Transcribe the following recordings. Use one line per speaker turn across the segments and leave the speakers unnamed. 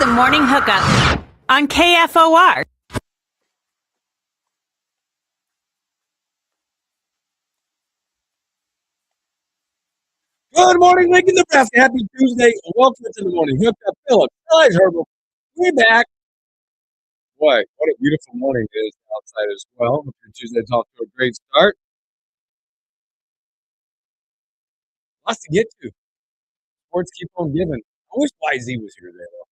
the Morning Hookup on KFOR.
Good morning, Lincoln, Nebraska. Happy Tuesday. Welcome to the Morning Hookup. Philip, guys, Herbal. We're back. Boy, what a beautiful morning it is outside as well. Hope your Tuesday's off to a great start. Lots to get to. Sports keep on giving. I wish YZ was here today, though.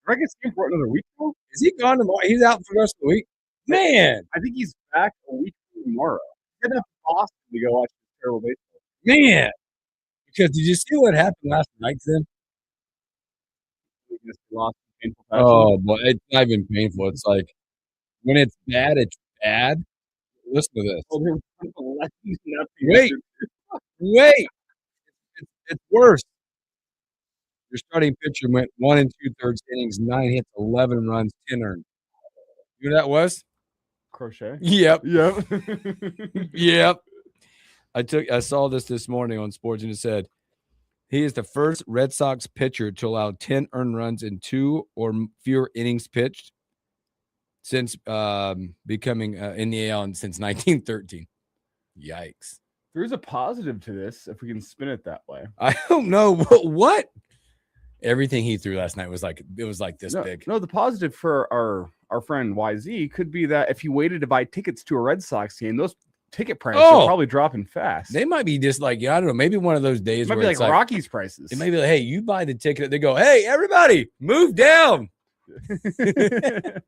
Do I get him for another week, though? Is he gone tomorrow? He's out for the rest of the week? Man.
I think he's back a week from tomorrow. He's heading up to Boston to go watch this terrible baseball.
Man. Because did you see what happened last night to them? Oh, boy. It's not even painful. It's like when it's bad, it's bad. Listen to this. Wait. It's worse. Your starting pitcher went 1 2/3 innings, 9 hits, 11 runs, 10 earned. You know who that was?
Crochet.
Yep.
Yep.
I saw this morning on Sports, and it said he is the first Red Sox pitcher to allow 10 earned runs in 2 or fewer innings pitched since becoming in the AL since 1913. Yikes.
There's a positive to this if we can spin it that way.
I don't know what. Everything he threw last night was like this big.
No, the positive for our friend YZ could be that if he waited to buy tickets to a Red Sox game, those ticket prices are probably dropping fast.
They might be just like, I don't know, maybe one of those days
it might
where
be like Rockies prices.
It may be like, hey, you buy the ticket. They go, hey, everybody, move down. It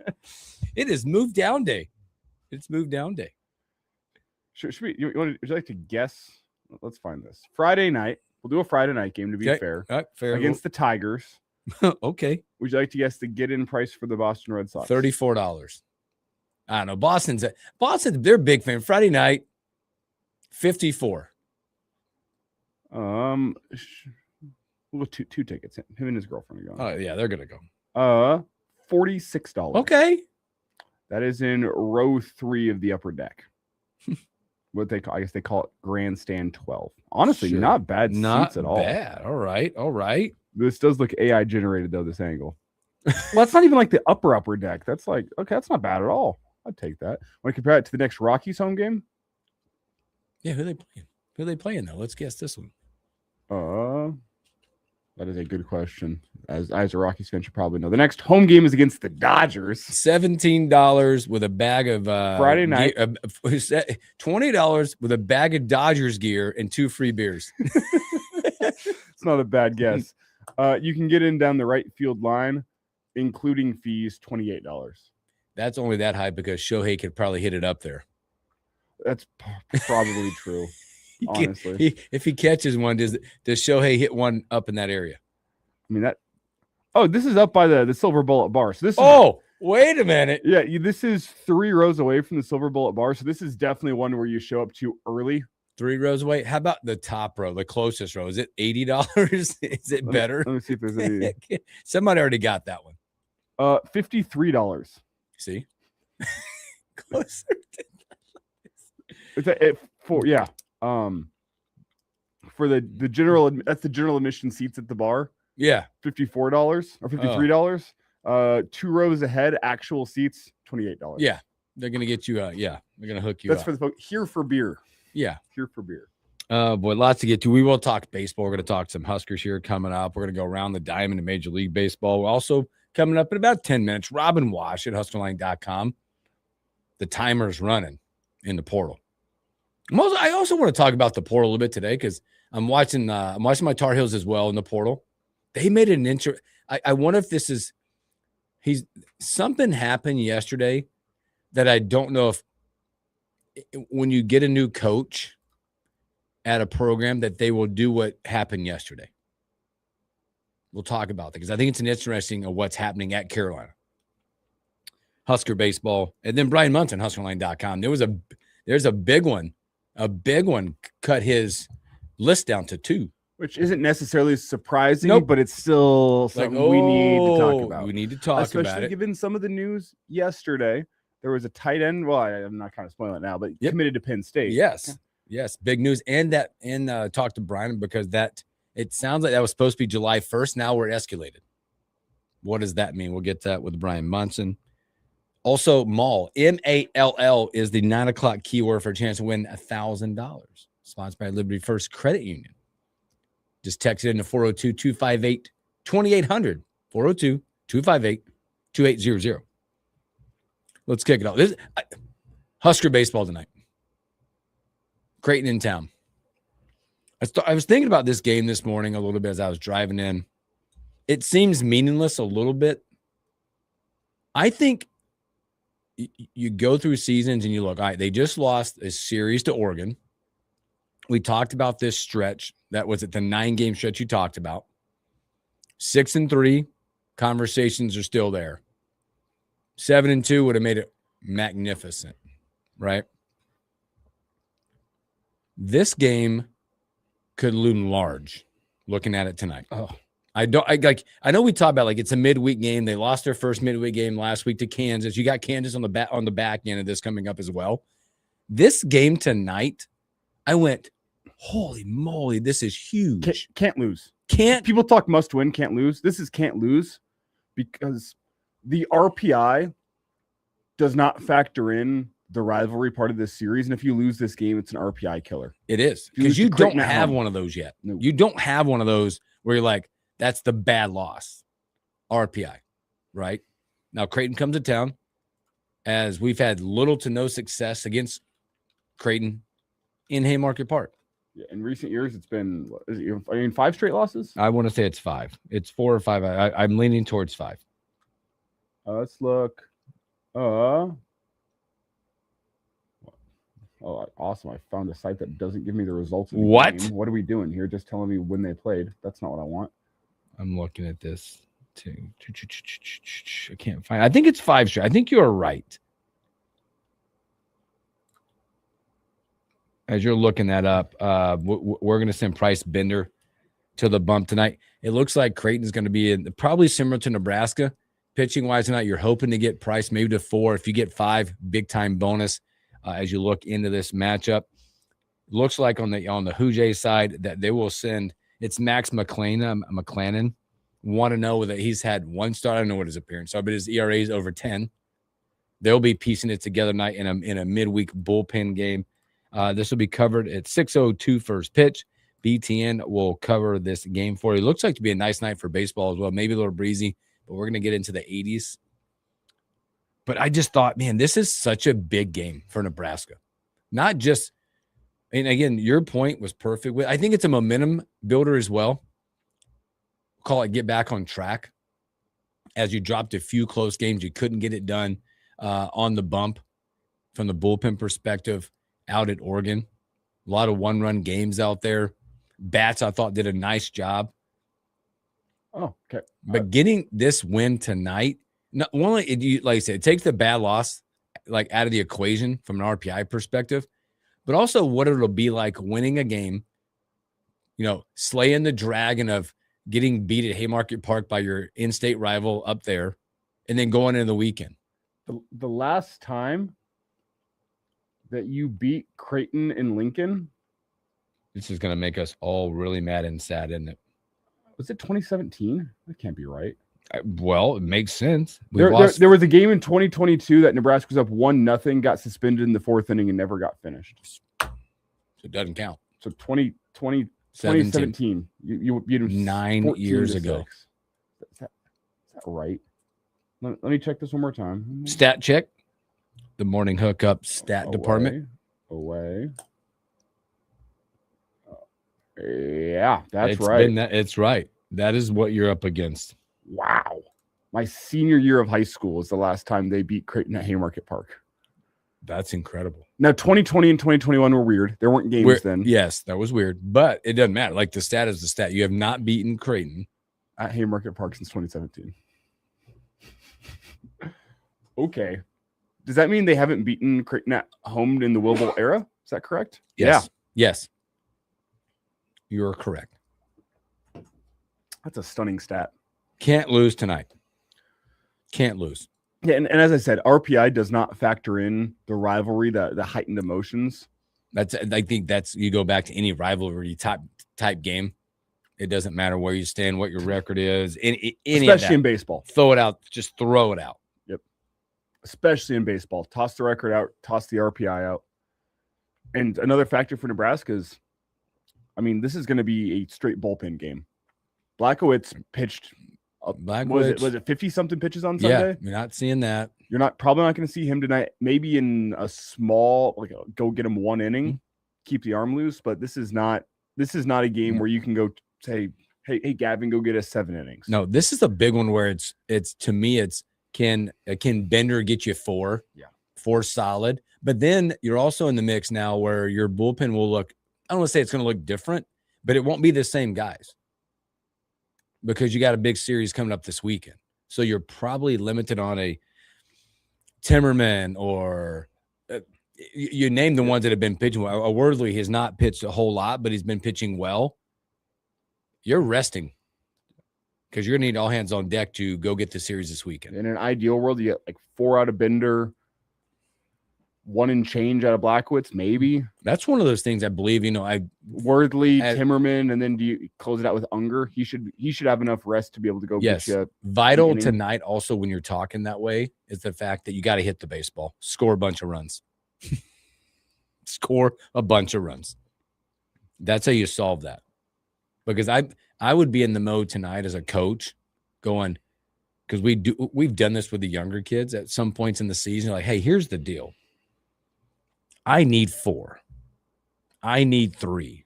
is move down day. It's move down day.
Should we? Would you like to guess? Let's find this. Friday night. We'll do a Friday night game to be fair.
All right, fair.
Against the Tigers.
Okay.
Would you like to guess the get-in price for the Boston Red Sox?
$34. I don't know. Boston's they're a big fan. Friday night, $54.
We'll two tickets. Him and his girlfriend are going.
Oh yeah, they're gonna go.
$46.
Okay.
That is in row 3 of the upper deck. I guess they call it Grandstand 12. Honestly, not bad seats at all.
Not bad. All right.
This does look AI generated though, this angle. Well, that's not even like the upper deck. That's like, okay, that's not bad at all. I'd take that. Want to compare it to the next Rockies home game?
Yeah, who are they playing though? Let's guess this one.
That is a good question. As a Rockies fan, you should probably know. The next home game is against the Dodgers.
$17 with a bag of
Friday night.
$20 with a bag of Dodgers gear and 2 free beers.
It's not a bad guess. You can get in down the right field line, including fees, $28.
That's only that high because Shohei could probably hit it up there.
That's probably true. Honestly,
if he catches one, does Shohei hit one up in that area?
I mean that. Oh, this is up by the Silver Bullet Bar. So this.
Wait a minute.
Yeah, this is 3 rows away from the Silver Bullet Bar. So this is definitely one where you show up to early.
3 rows away. How about the top row, the closest row? Is it $80? Is it better?
Let me see if there's any.
Somebody already got that one.
$53.
See, closer.
For the general, that's the general admission seats at the bar.
Yeah,
$54 or $53. 2 rows ahead, actual seats, $28.
Yeah, they're gonna get you. They're gonna hook you.
That's
up.
for the folks here for beer.
Yeah,
here for beer.
Boy, lots to get to. We will talk baseball. We're gonna talk some Huskers here coming up. We're gonna go around the diamond in Major League Baseball. We're also coming up in about 10 minutes. Robin Wash at HuskerLine.com. The timer's running in the portal. I also want to talk about the portal a little bit today because I'm watching my Tar Heels as well in the portal. They made an intro. I wonder if this is something happened yesterday that I don't know if when you get a new coach at a program that they will do what happened yesterday. We'll talk about that because I think it's an interesting of what's happening at Carolina. Husker baseball. And then Brian Munson, HuskerLine.com. There's a big one. A big one cut his list down to 2.
Which isn't necessarily surprising, but it's still something we need to talk about.
We need to talk about it.
Especially given some of the news yesterday. There was a tight end. Well, I'm not kind of spoiling it now, but committed to Penn State.
Yes. Big news. And talk to Brian because it sounds like that was supposed to be July 1st. Now we're escalated. What does that mean? We'll get that with Brian Munson. Also, MALL, MALL is the 9 o'clock keyword for a chance to win $1,000. Sponsored by Liberty First Credit Union. Just text it into 402-258-2800. 402-258-2800. Let's kick it off. Husker baseball tonight. Creighton in town. I was thinking about this game this morning a little bit as I was driving in. It seems meaningless a little bit. I think you go through seasons and you look, all right, they just lost a series to Oregon. We talked about this stretch. That was at the 9-game stretch you talked about. 6-3, conversations are still there. 7-2 would have made it magnificent, right? This game could loom large looking at it tonight.
Oh,
I know we talked about like it's a midweek game. They lost their first midweek game last week to Kansas. You got Kansas on the back end of this coming up as well. This game tonight, I went, holy moly, this is huge.
Can't lose.
Can't.
People talk must win, can't lose. This is can't lose because the RPI does not factor in the rivalry part of this series. And if you lose this game, it's an RPI killer.
It is because you don't have one of those yet. No. You don't have one of those where you're like, that's the bad loss. RPI, right? Now Creighton comes to town as we've had little to no success against Creighton in Haymarket Park.
Yeah, in recent years, it's been 5 straight losses.
I want to say it's 5. It's 4 or 5. I'm leaning towards 5.
Let's look. Oh, awesome. I found a site that doesn't give me the results of the game. What are we doing here? Just telling me when they played. That's not what I want.
I'm looking at this too. I can't find. I think it's 5 straight. I think you are right. As you're looking that up, we're going to send Price Bender to the bump tonight. It looks like Creighton's going to be probably similar to Nebraska. Pitching wise tonight, you're hoping to get Price maybe to 4. If you get 5, big time bonus as you look into this matchup. Looks like on the Hoosier side that they will send. It's Max McClannon. 1-0 that he's had 1 start. I don't know what his appearance are, but his ERA is over 10. They'll be piecing it together tonight in a midweek bullpen game. This will be covered at 6:02 first pitch. BTN will cover this game for you. It looks like to be a nice night for baseball as well. Maybe a little breezy, but we're going to get into the 80s. But I just thought, man, this is such a big game for Nebraska. Not just, and again, your point was perfect. I think it's a momentum builder as well. Call it get back on track. As you dropped a few close games, you couldn't get it done on the bump from the bullpen perspective out at Oregon. A lot of 1-run games out there. Bats, I thought, did a nice job.
Oh, okay.
But getting this win tonight, not only like I said, it takes the bad loss like out of the equation from an RPI perspective, but also what it'll be like winning a game, slaying the dragon of getting beat at Haymarket Park by your in-state rival up there, and then going into the weekend.
The last time that you beat Creighton in Lincoln.
This is going to make us all really mad and sad, isn't it?
Was it 2017? That can't be right.
Well, it makes sense.
There was a game in 2022 that Nebraska was up 1-0, got suspended in the 4th inning, and never got finished.
So it doesn't count.
So 2017. You beat them
9 years ago.
Is that right? Let me check this one more time.
Stat check. The morning hookup stat department.
Away. Yeah, that's
it's
right.
It's right. That is what you're up against.
Wow. My senior year of high school is the last time they beat Creighton at Haymarket Park.
That's incredible.
Now, 2020 and 2021 were weird. There weren't games then.
Yes, that was weird, but it doesn't matter. Like the stat is the stat. You have not beaten Creighton
at Haymarket Park since 2017. Okay. Does that mean they haven't beaten Creighton at home in the Wilbur era? Is that correct?
Yes. Yeah. Yes. You're correct.
That's a stunning stat.
Can't lose tonight. Can't lose.
Yeah, and as I said, RPI does not factor in the rivalry, the heightened emotions.
I think you go back to any rivalry type game. It doesn't matter where you stand, what your record is, any
Especially in baseball.
Throw it out. Just throw it out.
Yep. Especially in baseball. Toss the record out. Toss the RPI out. And another factor for Nebraska is, I mean, this is going to be a straight bullpen game. Blackowitz pitched. Was it 50-something pitches on Sunday?
Yeah, you're not seeing that.
You're probably not going to see him tonight. Maybe in a small, go get him one inning, keep the arm loose. But this is not a game where you can go say, hey, Gavin, go get us 7 innings.
No, this is a big one where it's to me, it's can Bender get you 4?
Yeah.
4 solid. But then you're also in the mix now where your bullpen will look, I don't want to say it's going to look different, but it won't be the same guys because you got a big series coming up this weekend. So you're probably limited on a Timmerman or you name the ones that have been pitching well. Wordley has not pitched a whole lot, but he's been pitching well. You're resting because you're going to need all hands on deck to go get the series this weekend.
In an ideal world, you get like 4 out of Bender, 1 and change out of Blackowitz, maybe.
That's one of those things I believe,
Wordley, Timmerman, and then do you close it out with Unger? He should have enough rest to be able to go get you.
Vital tonight also when you're talking that way is the fact that you got to hit the baseball, score a bunch of runs. Score a bunch of runs. That's how you solve that. Because I would be in the mode tonight as a coach going, because we've done this with the younger kids at some points in the season. Like, hey, here's the deal. I need 4. I need 3.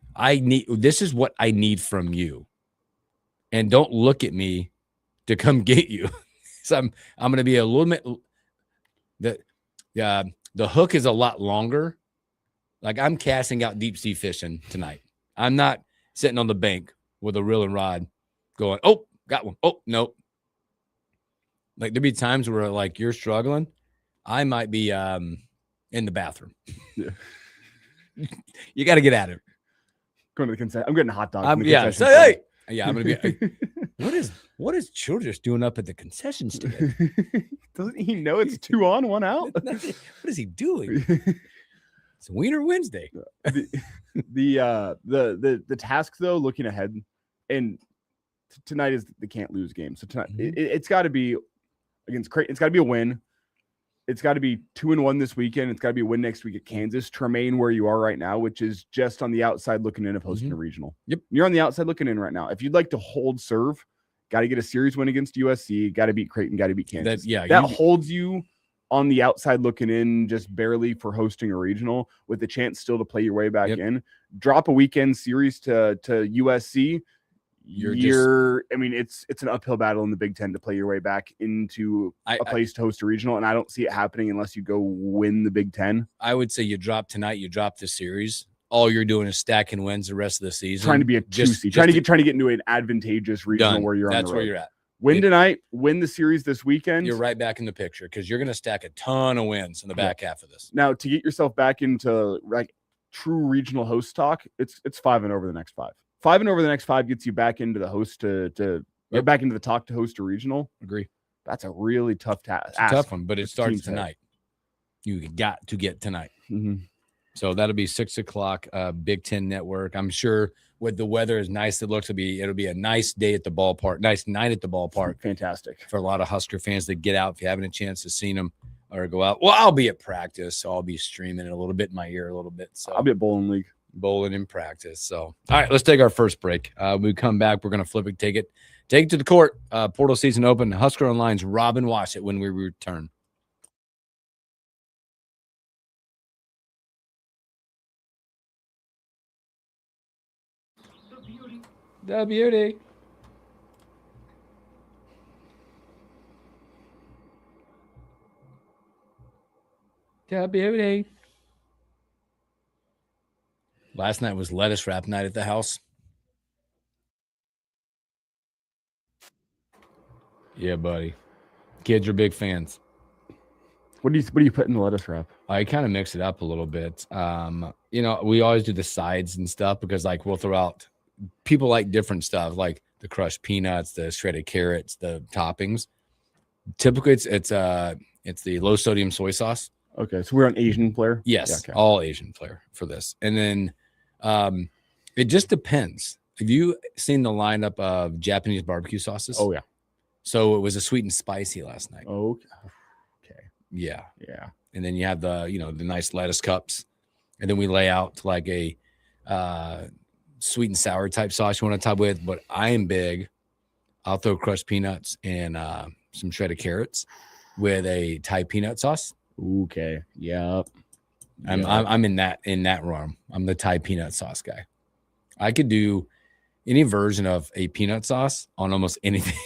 This is what I need from you. And don't look at me to come get you. So I'm going to be a little bit, the hook is a lot longer. Like I'm casting out deep sea fishing tonight. I'm not sitting on the bank with a reel and rod going, oh, got one. Oh, no. Like there'd be times where like you're struggling. I might be in the bathroom.
Yeah.
You got to get at it.
Going to the concession. I'm getting a hot dog.
I'm going to be, what is Childress doing up at the concession stand?
Doesn't he know it's 2 on, 1 out?
What is he doing? It's Wiener Wednesday.
The task though, looking ahead, and tonight is the can't lose game. So tonight it's got to be against Creighton. It's got to be a win. It's got to be 2-1 this weekend. It's got to be a win next week at Kansas to remain where you are right now, which is just on the outside looking in of hosting a regional.
Yep,
you're on the outside looking in right now. If you'd like to hold serve, got to get a series win against USC. Got to beat Creighton. Got to beat Kansas. That holds you on the outside looking in just barely for hosting a regional with the chance still to play your way back in. Drop a weekend series to USC. It's an uphill battle in the Big Ten to play your way back into a place to host a regional, and I don't see it happening unless you go win the Big Ten.
I would say you drop tonight, you drop the series. All you're doing is stacking wins the rest of the season.
Trying to be a 2 seed, trying to get into an advantageous regional where you're on the road.
That's where you're at.
Win tonight, win the series this weekend.
You're right back in the picture because you're going to stack a ton of wins in the back half of this.
Now, to get yourself back into like true regional host talk, it's 5 and over the next 5. 5 and over the next 5 gets you back into the host back into the talk to host a regional.
Agree.
That's a really tough task.
It's a tough one, but it starts tonight. You got to get tonight.
Mm-hmm.
So that'll be 6:00, Big Ten Network. I'm sure with the weather as nice it looks, it'll be a nice day at the ballpark, nice night at the ballpark.
Fantastic
for a lot of Husker fans that get out if you haven't a chance to see them or go out. Well, I'll be at practice, so I'll be streaming it a little bit in my ear a little bit. So
I'll be at bowling league.
Bowling in practice. So, all right, let's take our first break. When we come back, we're going to flip it, take it to the court. Portal season open. Husker Online's Robin Washit when we return. The beauty. The beauty. Last night was lettuce wrap night at the house. Yeah, buddy. Kids are big fans.
What do you put in the lettuce wrap?
I kind of mix it up a little bit. We always do the sides and stuff because like we'll throw out. People like different stuff, like the crushed peanuts, the shredded carrots, the toppings. Typically, it's the low sodium soy sauce.
Okay, so we're on Asian flair.
Yes, all Asian flair for this, and then it just depends. Have you seen the lineup of Japanese barbecue sauces?
Oh yeah.
So it was a sweet and spicy last night.
Okay.
Yeah.
Yeah.
And then you have the nice lettuce cups. And then we lay out to like a sweet and sour type sauce you want to top with. But I am big. I'll throw crushed peanuts and some shredded carrots with a Thai peanut sauce.
Okay. Yep.
I'm in that realm. I'm the Thai peanut sauce guy. I could do any version of a peanut sauce on almost anything.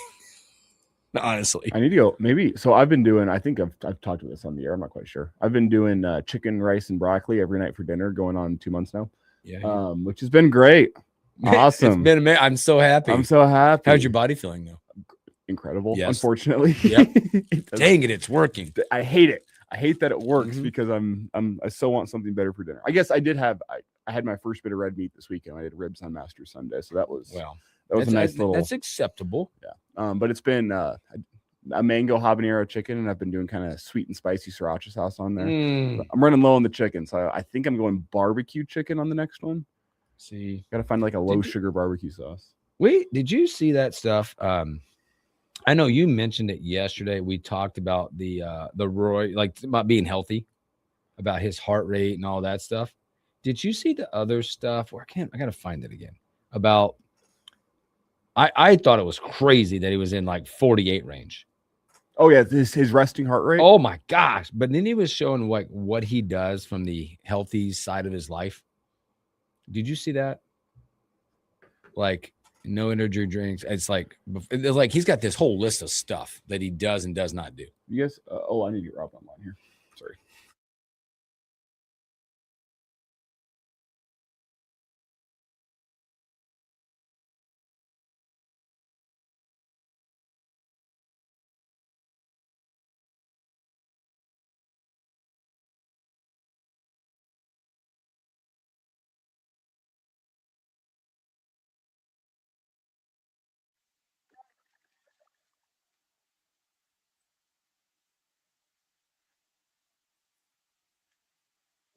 Honestly,
I need to go. Maybe. So I've been doing. I think I've talked about this on the air. I'm not quite sure. I've been doing chicken, rice, and broccoli every night for dinner, going on 2 months now.
Yeah.
Which has been great. Awesome.
It's been amazing. I'm so happy.
I'm so happy.
How's your body feeling though?
Incredible.
Yes.
Unfortunately.
Yep. Dang it, it's working.
I hate it. I hate that it works because I still want something better for dinner. I guess I did have I had my first bit of red meat this weekend. I had ribs on Master Sunday, so that was a nice little.
That's acceptable.
Yeah. But it's been a mango habanero chicken, and I've been doing kind of sweet and spicy sriracha sauce on there. I'm running low on the chicken, so I think I'm going barbecue chicken on the next one.
See,
gotta find like a low sugar barbecue sauce.
Wait, did you see that stuff? I know you mentioned it yesterday. We talked about the Roy, like about being healthy, about his heart rate and all that stuff. Did you see the other stuff? Or I gotta find it again. About I thought it was crazy that he was in like 48 range.
Oh yeah, his resting heart rate.
Oh my gosh! But then he was showing like what he does from the healthy side of his life. Did you see that? Like no energy drinks. It's like he's got this whole list of stuff that he does and does not do.
You guys, I need to get Rob online here. Sorry.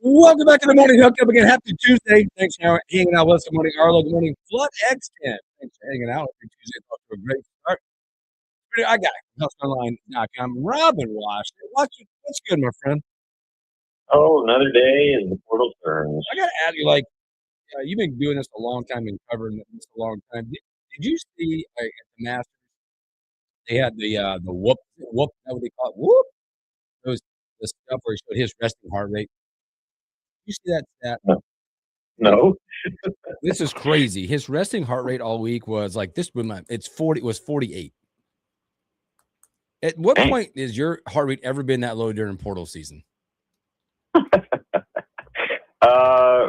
Welcome back to the morning hookup again. Happy Tuesday. Thanks for hanging out with us. Good morning, Arlo. Good morning, Flood X10. Thanks for hanging out. Every Tuesday, off to a great start. I got it. HuskOnline.com. Robin Wash. What's good, my friend?
Oh, another day and the portal turns.
I got to ask you, like, you've been doing this a long time and covering this a long time. Did you see at the Masters, they had the whoop, is that what they call it? Whoop. Those the stuff where he showed his resting heart rate. You see that stat?
No.
This is crazy. His resting heart rate all week was like this. It's 40. It was 48. At what point is your heart rate ever been that low during portal season?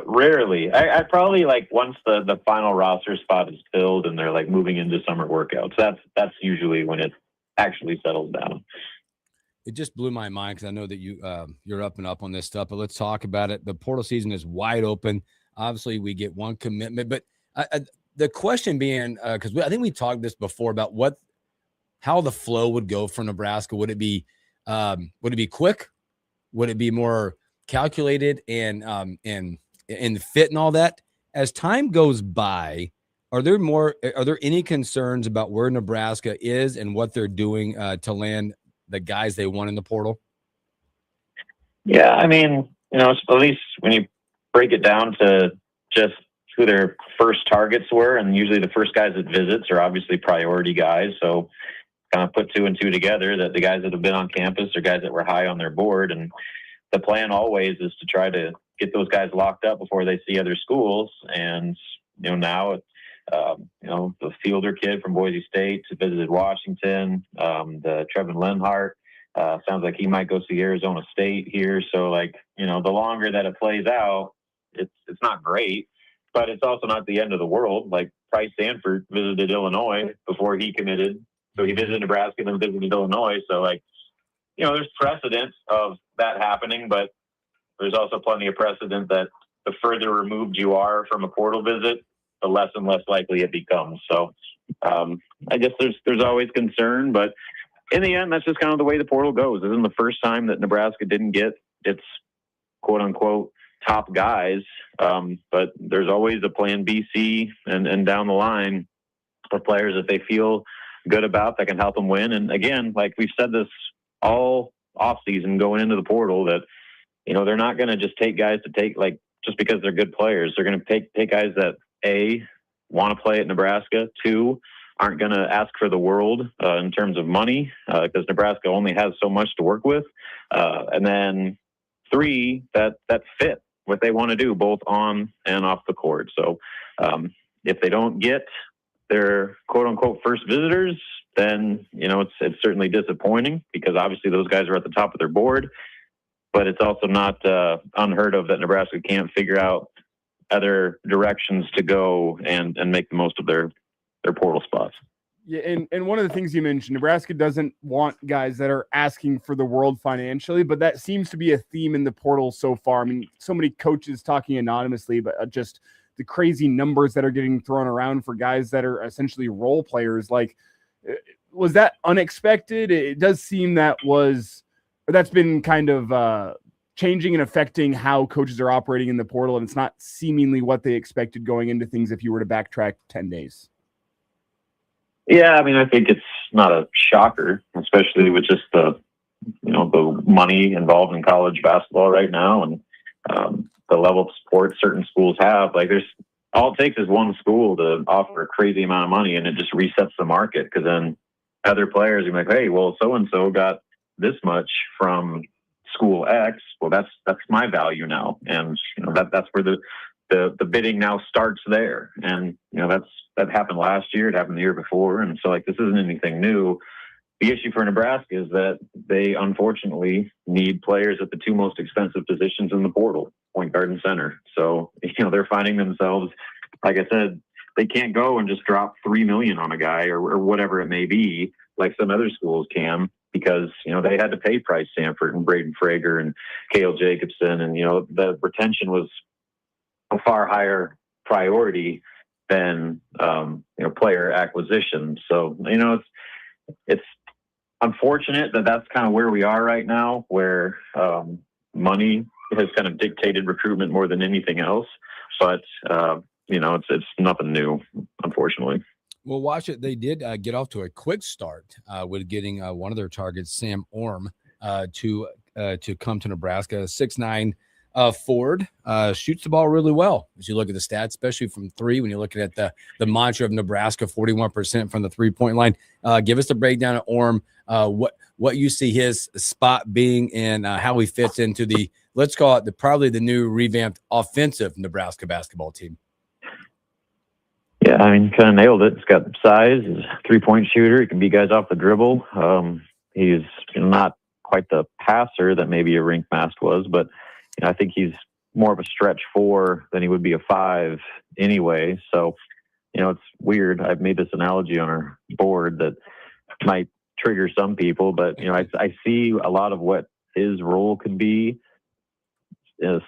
Rarely. I probably like once the final roster spot is filled and they're like moving into summer workouts. That's usually when it actually settles down.
It just blew my mind because I know that you're up and up on this stuff. But let's talk about it. The portal season is wide open. Obviously, we get one commitment, but the question being because I think we talked this before about how the flow would go for Nebraska. Would it be quick? Would it be more calculated and fit and all that? As time goes by, are there any concerns about where Nebraska is and what they're doing to land the guys they want in the portal?
Yeah, I mean, at least when you break it down to just who their first targets were, and usually the first guys that visits are obviously priority guys. So kind of put two and two together that the guys that have been on campus are guys that were high on their board. And the plan always is to try to get those guys locked up before they see other schools. And, now, the Fielder kid from Boise State visited Washington, the Trevin Lenhart, sounds like he might go see Arizona State here. So the longer that it plays out, it's not great, but it's also not the end of the world. Like Price Sanford visited Illinois before he committed. So he visited Nebraska and then visited Illinois. So there's precedent of that happening, but there's also plenty of precedent that the further removed you are from a portal visit, the less and less likely it becomes. So I guess there's always concern, but in the end, that's just kind of the way the portal goes. This isn't the first time that Nebraska didn't get its quote unquote top guys. But there's always a plan B, C, and down the line of players that they feel good about that can help them win. And again, like we've said this all off season going into the portal, that, they're not going to just take guys to take, like, just because they're good players. They're going to take guys that want to play at Nebraska, 2, aren't going to ask for the world in terms of money, because Nebraska only has so much to work with. And then 3, that fit what they want to do both on and off the court. So if they don't get their quote unquote first visitors, then, it's certainly disappointing, because obviously those guys are at the top of their board, but it's also not unheard of that Nebraska can't figure out other directions to go and make the most of their portal spots.
Yeah, and one of the things you mentioned, Nebraska doesn't want guys that are asking for the world financially, but that seems to be a theme in the portal so far. I mean, so many coaches talking anonymously, but just the crazy numbers that are getting thrown around for guys that are essentially role players. Like, was that unexpected? It does seem that's been kind of changing and affecting how coaches are operating in the portal, and it's not seemingly what they expected going into things if you were to backtrack 10 days.
Yeah, I mean, I think it's not a shocker, especially with just the money involved in college basketball right now, and the level of support certain schools have. Like, all it takes is one school to offer a crazy amount of money, and it just resets the market, because then other players are like, hey, well, so-and-so got this much from school X. Well, that's my value now. And, that's where the bidding now starts there. And, that happened last year. It happened the year before. And so, like, this isn't anything new. The issue for Nebraska is that they unfortunately need players at the 2 most expensive positions in the portal, point guard and center. So, they're finding themselves, like I said, they can't go and just drop $3 million on a guy or whatever it may be, like some other schools can, because, they had to pay Price Sanford and Braden Frager and Cale Jacobson. And, the retention was a far higher priority than, player acquisition. So, it's unfortunate that that's kind of where we are right now, where money has kind of dictated recruitment more than anything else. But, it's nothing new, unfortunately.
Well, watch it. They did get off to a quick start with getting one of their targets, Sam Orm, to come to Nebraska. 6'9" forward, shoots the ball really well as you look at the stats, especially from 3. When you're looking at the mantra of Nebraska, 41% from the 3-point line. Give us a breakdown of Orm, what you see his spot being, and how he fits into the, let's call it probably the new revamped offensive Nebraska basketball team.
Yeah, I mean, kind of nailed it. He's got size. He's a 3-point shooter. He can beat guys off the dribble. He's not quite the passer that maybe a Rink Mast was, but I think he's more of a stretch 4 than he would be a 5 anyway. So, it's weird. I've made this analogy on our board that might trigger some people, but, I see a lot of what his role could be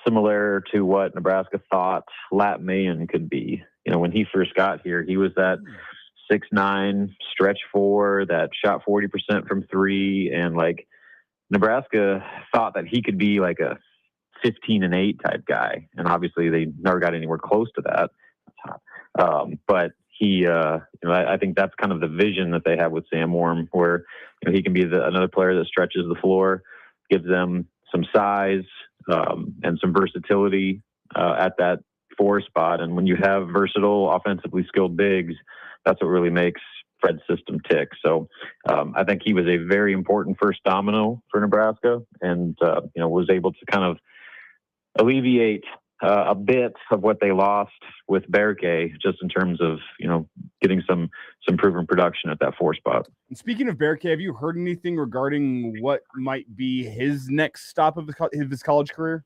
similar to what Nebraska thought Lat Mayen could be. When he first got here, he was that 6'9" stretch 4 that shot 40% from 3. And like, Nebraska thought that he could be like a 15-8 type guy. And obviously they never got anywhere close to that. But he, I think that's kind of the vision that they have with Sam Orm, where he can be another player that stretches the floor, gives them some size and some versatility at that 4 spot. And when you have versatile, offensively skilled bigs, that's what really makes Fred's system tick. So I think he was a very important first domino for Nebraska, and was able to kind of alleviate a bit of what they lost with Berke, just in terms of getting some proven production at that 4 spot.
And speaking of Berke, have you heard anything regarding what might be his next stop of his college career?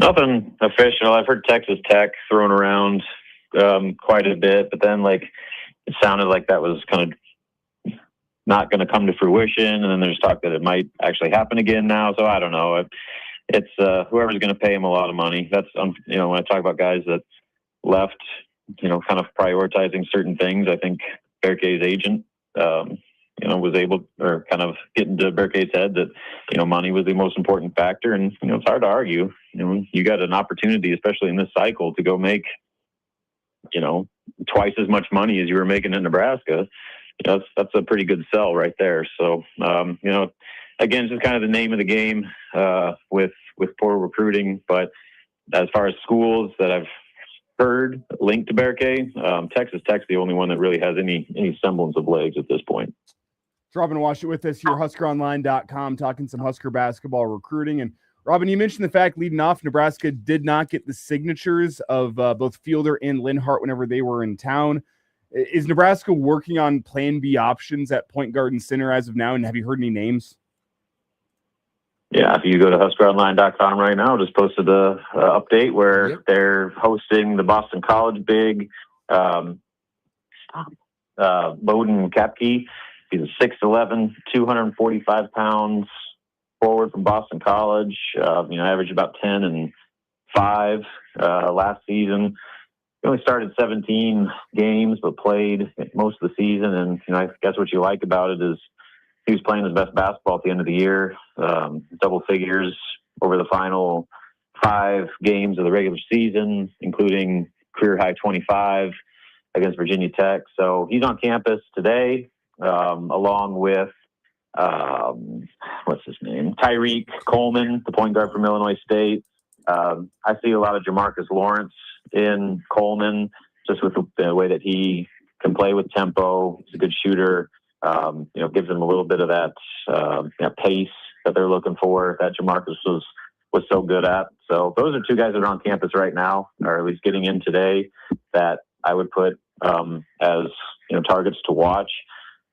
Nothing official. I've heard Texas Tech thrown around quite a bit, but then it sounded like that was kind of not going to come to fruition, and then there's talk that it might actually happen again now. So I don't know. It's whoever's going to pay him a lot of money. That's when I talk about guys that left, kind of prioritizing certain things. I think Berke's agent, was able, or kind of get into Berke's head that money was the most important factor, and it's hard to argue. you got an opportunity, especially in this cycle, to go make, twice as much money as you were making in Nebraska. That's a pretty good sell right there. So, again, it's just kind of the name of the game with poor recruiting. But as far as schools that I've heard linked to Bear K, Texas Tech's the only one that really has any semblance of legs at this point.
It's Robin Wash with us here, HuskerOnline.com, talking some Husker basketball recruiting. And Robin, you mentioned the fact leading off, Nebraska did not get the signatures of both Fielder and Linhart whenever they were in town. Is Nebraska working on Plan B options at point guard and center as of now? And have you heard any names?
Yeah, if you go to HuskerOnline.com right now, just posted a update where they're hosting the Boston College big Bowden Kapke. He's a 6'11", 245 pounds forward from Boston College. Averaged about 10 and 5 last season. He only started 17 games, but played most of the season. And I guess what you like about it is he was playing his best basketball at the end of the year, double figures over the final 5 games of the regular season, including career high 25 against Virginia Tech. So he's on campus today, along with what's his name? Tyreek Coleman, the point guard from Illinois State. I see a lot of Jamarcus Lawrence in Coleman, just with the way that he can play with tempo. He's a good shooter. Gives them a little bit of that pace that they're looking for, that Jamarcus was so good at. So those are 2 guys that are on campus right now, or at least getting in today, that I would put as targets to watch.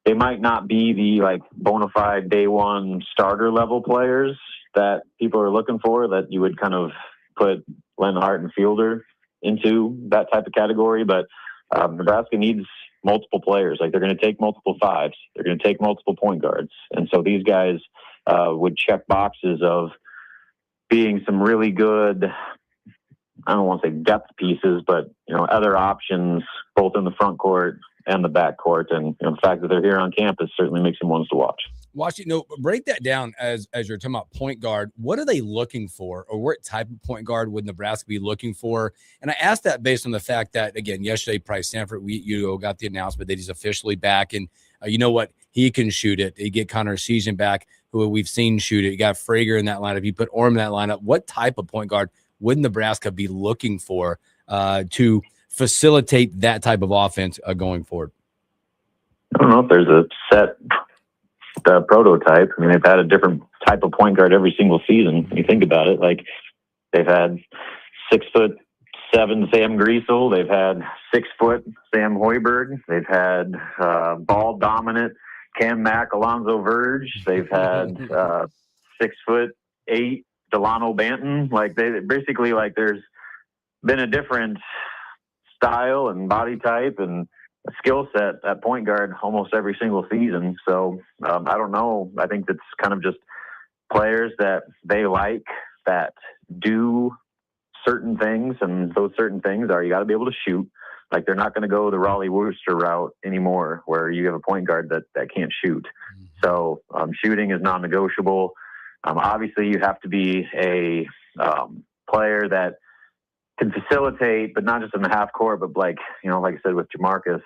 They might not be the bona fide day one starter level players that people are looking for, that you would kind of put Lenhart and Fielder into that type of category. But Nebraska needs multiple players. They're going to take multiple 5s. They're going to take multiple point guards. And so these guys would check boxes of being some really good, I don't want to say depth pieces, but, other options both in the front court and the back court. And the fact that they're here on campus certainly makes them ones to watch.
Break that down as you're talking about point guard. What are they looking for, or what type of point guard would Nebraska be looking for? And I asked that based on the fact that, again, yesterday, Price Sanford, you got the announcement that he's officially back. And you know what? He can shoot it. You get Connor Season back, who we've seen shoot it. You got Frager in that lineup. You put Orm in that lineup. What type of point guard would Nebraska be looking for to facilitate that type of offense going forward?
I don't know if there's a set prototype. I mean, they've had a different type of point guard every single season. When you think about it, they've had 6'7" Sam Griesel. They've had 6 foot Sam Hoiberg. They've had ball dominant Cam Mack, Alonzo Verge. They've had 6'8" Delano Banton. They basically there's been a different style and body type and a skill set at point guard almost every single season. So I don't know. I think that's kind of just players that they like, that do certain things, and those certain things are, you got to be able to shoot. They're not going to go the Raleigh Worcester route anymore, where you have a point guard that can't shoot. So shooting is non-negotiable. Obviously, you have to be a player that can facilitate, but not just in the half court, but like I said, with Jamarcus,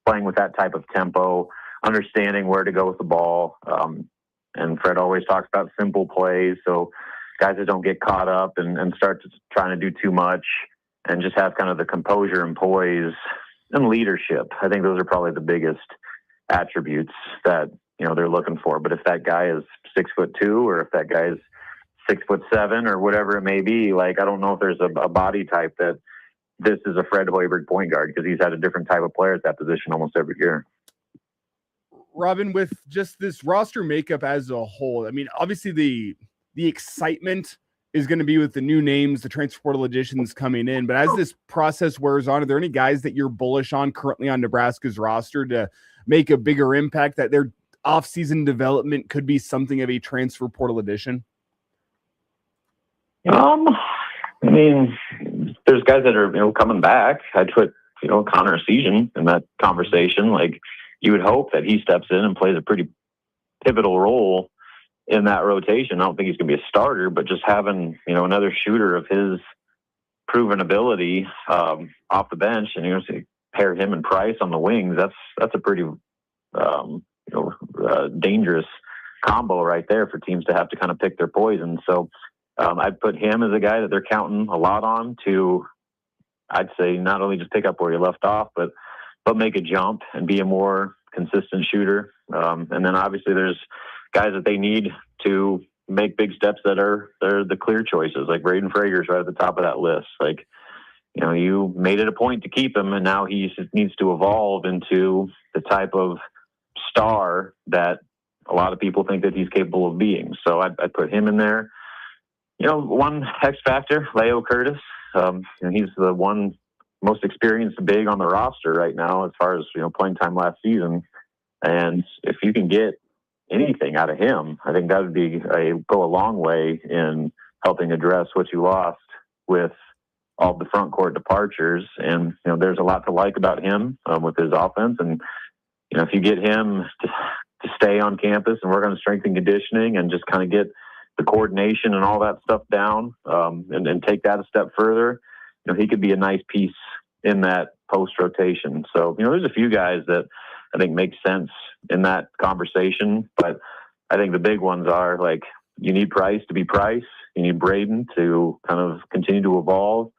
playing with that type of tempo, understanding where to go with the ball. And Fred always talks about simple plays. So guys that don't get caught up and start trying to do too much, and just have kind of the composure and poise and leadership. I think those are probably the biggest attributes that, they're looking for. But if that guy is 6'2", or if that guy is 6'7", or whatever it may be, I don't know if there's a body type that this is a Fred Hoiberg point guard, because he's had a different type of player at that position almost every year.
Robin, with just this roster makeup as a whole, I mean, obviously the excitement is going to be with the new names, the transfer portal additions coming in. But as this process wears on, are there any guys that you're bullish on currently on Nebraska's roster to make a bigger impact, that their off-season development could be something of a transfer portal addition?
I mean, there's guys that are, coming back. I'd put, Connor Season in that conversation. You would hope that he steps in and plays a pretty pivotal role in that rotation. I don't think he's going to be a starter, but just having, another shooter of his proven ability off the bench, and pair him and Price on the wings, that's a pretty dangerous combo right there for teams to have to kind of pick their poison. So I'd put him as a guy that they're counting a lot on to, I'd say, not only just pick up where he left off, but make a jump and be a more consistent shooter. And then obviously there's guys that they need to make big steps that are the clear choices, like Braden Frager's right at the top of that list. Like, you made it a point to keep him, and now he needs to evolve into the type of star that a lot of people think that he's capable of being. So I'd put him in there. One X factor, Leo Curtis. He's the one most experienced big on the roster right now as far as, playing time last season. And if you can get anything out of him, I think that would go a long way in helping address what you lost with all the front court departures. And, there's a lot to like about him with his offense. And, if you get him to stay on campus and work on strength and conditioning and just kind of get the coordination and all that stuff down and take that a step further, he could be a nice piece in that post rotation. So, there's a few guys that I think make sense in that conversation, but I think the big ones are like, you need Price to be Price. You need Braden to kind of continue to evolve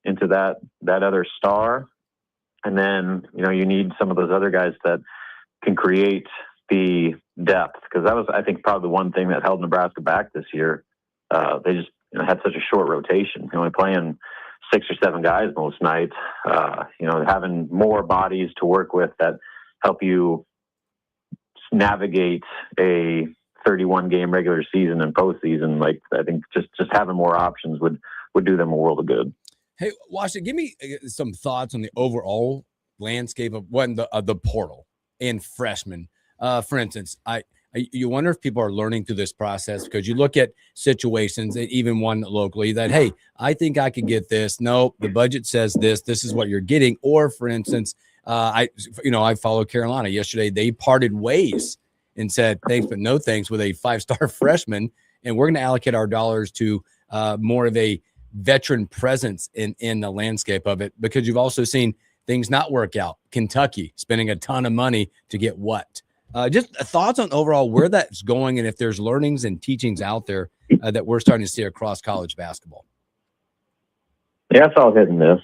into that other star. And then, you need some of those other guys that can create the depth, because that was, I think, probably the one thing that held Nebraska back this year. They just had such a short rotation, only playing 6 or 7 guys most nights. Having more bodies to work with that help you navigate a 31 game regular season and postseason. Like, I think just having more options would do them a world of good.
Hey, Washington, give me some thoughts on the overall landscape of the portal and freshmen. For instance, you wonder if people are learning through this process, because you look at situations, even one locally, that, hey, I think I could get this. No, the budget says this is what you're getting. Or, for instance, I followed Carolina yesterday. They parted ways and said thanks but no thanks with a 5-star freshman, and we're going to allocate our dollars to more of a veteran presence in the landscape of it, because you've also seen things not work out. Kentucky spending a ton of money to get what? Just thoughts on overall where that's going, and if there's learnings and teachings out there that we're starting to see across college basketball.
Yeah, it's all hit and miss.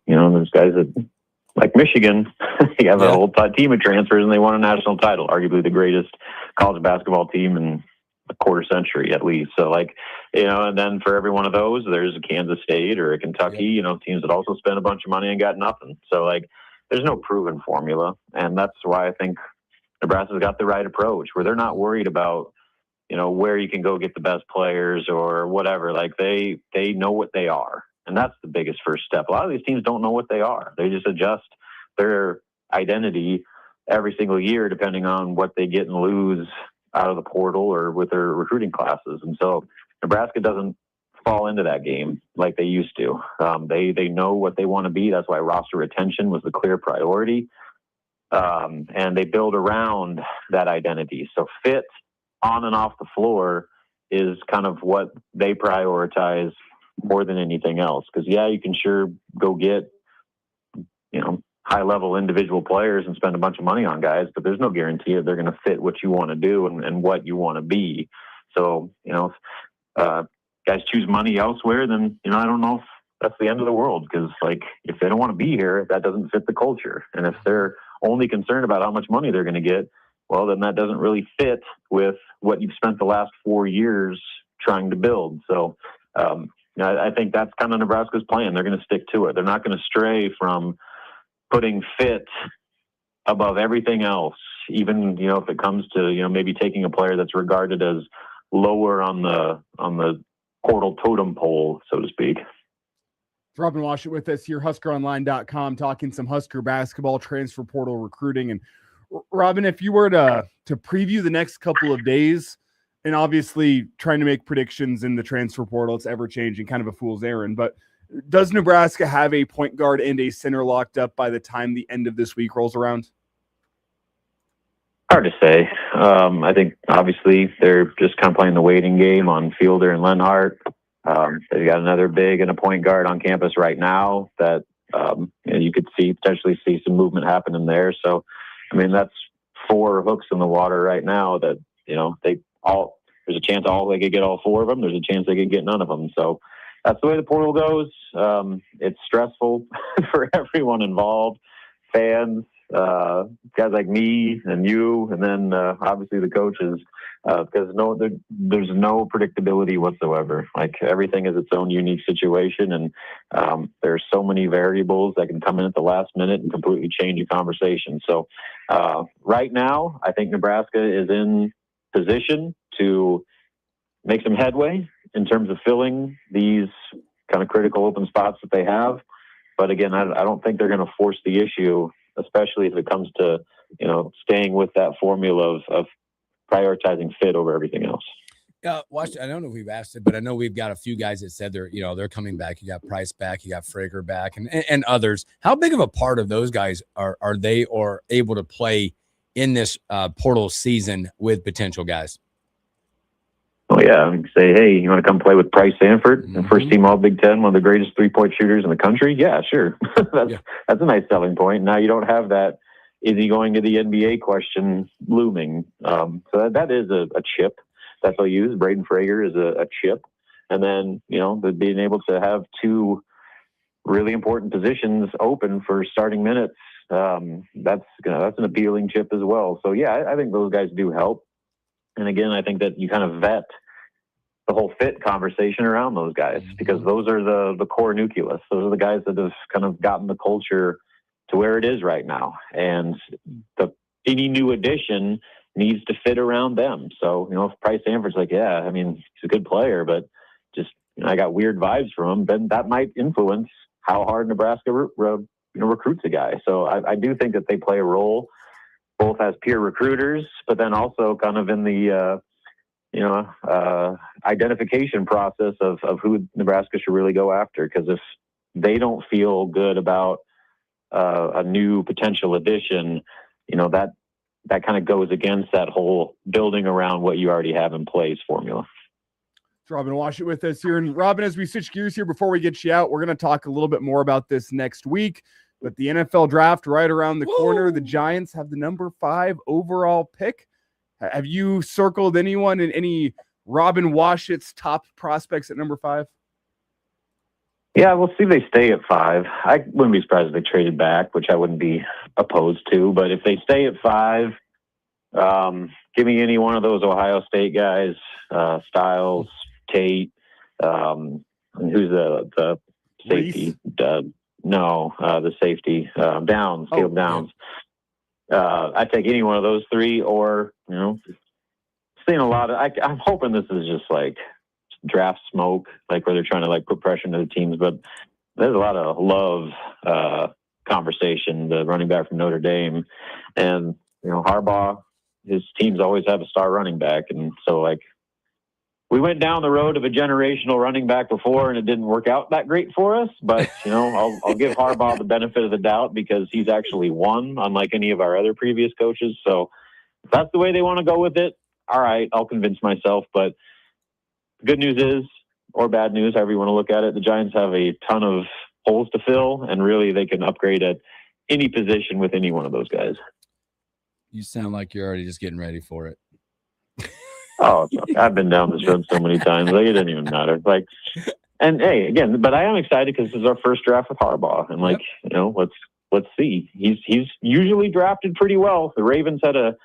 There's guys that, like Michigan, you have a whole team of transfers and they won a national title, arguably the greatest college basketball team in a quarter century at least. So, and then for every one of those, there's a Kansas State or a Kentucky, teams that also spent a bunch of money and got nothing. So, there's no proven formula. And that's why I think Nebraska's got the right approach, where they're not worried about, where you can go get the best players or whatever. Like, they know what they are. And that's the biggest first step. A lot of these teams don't know what they are. They just adjust their identity every single year, depending on what they get and lose out of the portal or with their recruiting classes. And so Nebraska doesn't fall into that game like they used to. They know what they want to be. That's why roster retention was the clear priority. And they build around that identity. So fit on and off the floor is kind of what they prioritize more than anything else. Because, you can sure go get, high-level individual players and spend a bunch of money on guys, but there's no guarantee that they're going to fit what you want to do and what you want to be. So, if guys choose money elsewhere, then, I don't know if that's the end of the world, because, if they don't want to be here, that doesn't fit the culture. And if they're only concerned about how much money they're going to get, well, then that doesn't really fit with what you've spent the last 4 years trying to build. So, I think that's kind of Nebraska's plan. They're going to stick to it. They're not going to stray from putting fit above everything else, even, if it comes to, maybe taking a player that's regarded as lower on the portal totem pole, so to speak.
Robin Washut with us here, HuskerOnline.com, talking some Husker basketball, transfer portal recruiting. And Robin, if you were to preview the next couple of days, and obviously trying to make predictions in the transfer portal, it's ever changing, kind of a fool's errand, but does Nebraska have a point guard and a center locked up by the time the end of this week rolls around?
Hard to say. I think obviously they're just kind of playing the waiting game on Fielder and Lenhart. They've got another big and a point guard on campus right now that you could potentially see some movement happening there. So, I mean, that's 4 hooks in the water right now that, there's a chance they could get all 4 of them. There's a chance they could get none of them. So that's the way the portal goes. It's stressful for everyone involved, fans, guys like me and you, and then obviously the coaches, because there's no predictability whatsoever. Like, everything is its own unique situation, and there's so many variables that can come in at the last minute and completely change a conversation. So right now, I think Nebraska is in position to make some headway in terms of filling these kind of critical open spots that they have. But again, I don't think they're going to force the issue, especially if it comes to, staying with that formula of prioritizing fit over everything else.
I don't know if we've asked it, but I know we've got a few guys that said they're coming back. You got Price back, you got Frager back, and others. How big of a part of those guys are they or able to play in this portal season with potential guys?
Oh yeah, I can say, hey, you want to come play with Price Sanford, the first team All Big Ten, one of the greatest 3-point shooters in the country? Yeah, sure. That's a nice selling point. Now you don't have that, is he going to the NBA question looming? So that is a chip that they'll use. Braden Frager is a chip. And then, being able to have 2 really important positions open for starting minutes, that's an appealing chip as well. So yeah, I think those guys do help. And again, I think that you kind of vet the whole fit conversation around those guys, because those are the core nucleus. Those are the guys that have kind of gotten the culture to where it is right now. And any new addition needs to fit around them. So, if Price Sanford's like, yeah, I mean, he's a good player, but just, I got weird vibes from him, then that might influence how hard Nebraska recruits a guy. So I do think that they play a role both as peer recruiters, but then also kind of in the, identification process of who Nebraska should really go after. Because if they don't feel good about a new potential addition, that kind of goes against that whole building around what you already have in place formula.
It's Robin Washut with us here. And Robin, as we switch gears here, before we get you out, we're going to talk a little bit more about this next week. But the NFL draft right around the corner. The Giants have the number 5 overall pick. Have you circled anyone in any Robin Washut's top prospects at number 5?
Yeah, we'll see if they stay at 5. I wouldn't be surprised if they traded back, which I wouldn't be opposed to. But if they stay at 5, give me any one of those Ohio State guys, Styles, Tate, who's the safety? The safety, Downs, Caleb Downs. I'd take any one of those 3, or, seeing a lot of, I'm hoping this is just like draft smoke, like where they're trying to put pressure into the teams, but there's a lot of love conversation, the running back from Notre Dame, and, Harbaugh, his teams always have a star running back. And so we went down the road of a generational running back before, and it didn't work out that great for us. But, I'll give Harbaugh the benefit of the doubt, because he's actually won, unlike any of our other previous coaches. So if that's the way they want to go with it, all right, I'll convince myself. But good news is, or bad news, however you want to look at it, the Giants have a ton of holes to fill, and really they can upgrade at any position with any one of those guys.
You sound like you're already just getting ready for it.
Oh, I've been down this road so many times. It doesn't even matter. And hey, again, but I am excited because this is our first draft with Harbaugh, and let's see. He's usually drafted pretty well. The Ravens had a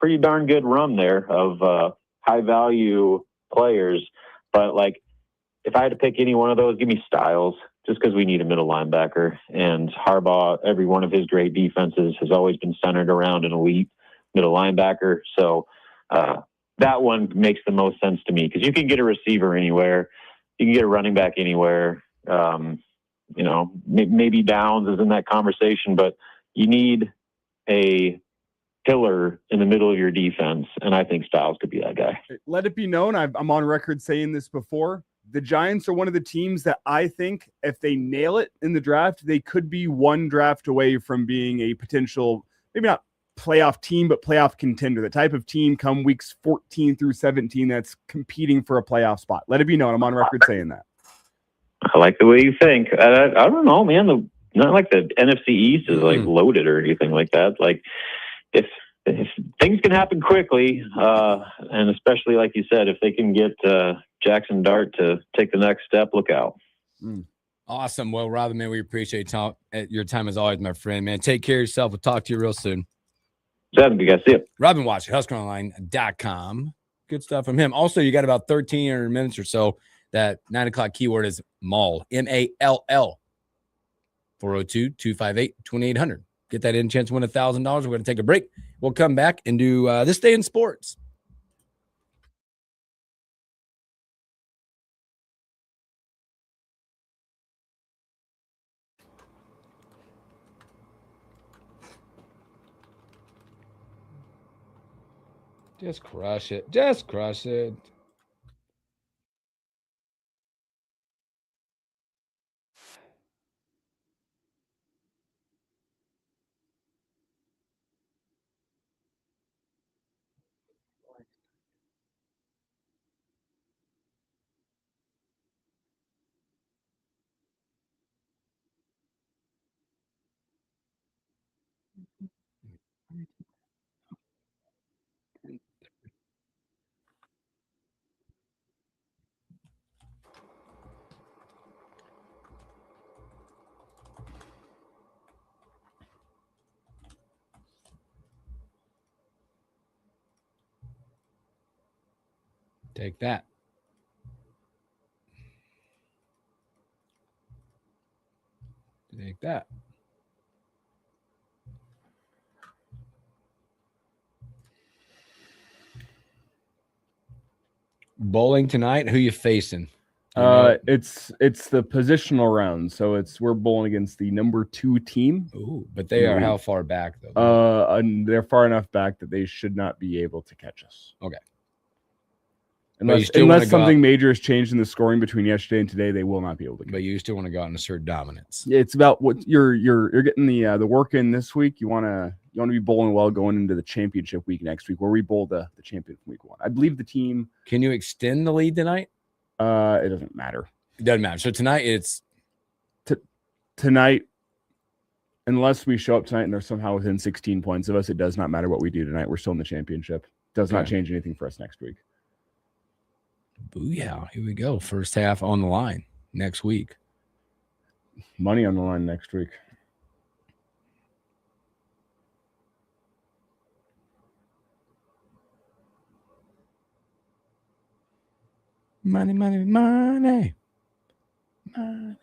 pretty darn good run there of high value players. But if I had to pick any one of those, give me Styles, just because we need a middle linebacker. And Harbaugh, every one of his great defenses has always been centered around an elite middle linebacker. So that one makes the most sense to me, because you can get a receiver anywhere. You can get a running back anywhere. Maybe Downs is in that conversation, but you need a pillar in the middle of your defense, and I think Styles could be that guy.
Let it be known, I'm on record saying this before, the Giants are one of the teams that I think if they nail it in the draft, they could be one draft away from being a potential, maybe not playoff team, but playoff contender, the type of team come weeks 14 through 17 that's competing for a playoff spot. Let it be known. I'm on record saying that.
I like the way you think. I don't know, man. Not like the NFC East is like loaded or anything like that. Like if things can happen quickly, and especially like you said, if they can get Jackson Dart to take the next step, look out.
Awesome. Well, Robin, man, we appreciate your time as always, my friend, man. Take care of yourself. We'll talk to you real soon.
Sounds good, guys. See you.
Robin Watch at HuskerOnline.com. Good stuff from him. Also, you got about 1,300 minutes or so. That 9 o'clock keyword is MALL, MALL, 402-258-2800. Get that in, chance to win $1,000. We're going to take a break. We'll come back and do This Day in Sports. Just crush it. Just crush it. Take that. Take that. Bowling tonight. Who you facing?
It's the positional round, so we're bowling against the number 2 team.
Ooh, but they are how far back though?
And they're far enough back that they should not be able to catch us.
Okay.
Unless something major has changed in the scoring between yesterday and today, they will not be able to.
But you still want to go out and assert dominance.
It's about what you're getting the work in this week. You want to be bowling well going into the championship week next week, where we bowl the champion from week 1. I believe the team.
Can you extend the lead tonight?
It doesn't matter.
It doesn't matter. So tonight it's
tonight. Unless we show up tonight and they're somehow within 16 points of us, it does not matter what we do tonight. We're still in the championship. Does not change anything for us next week.
Booyah. Here we go. First half on the line next week.
Money on the line next week.
Money, money, money. Money.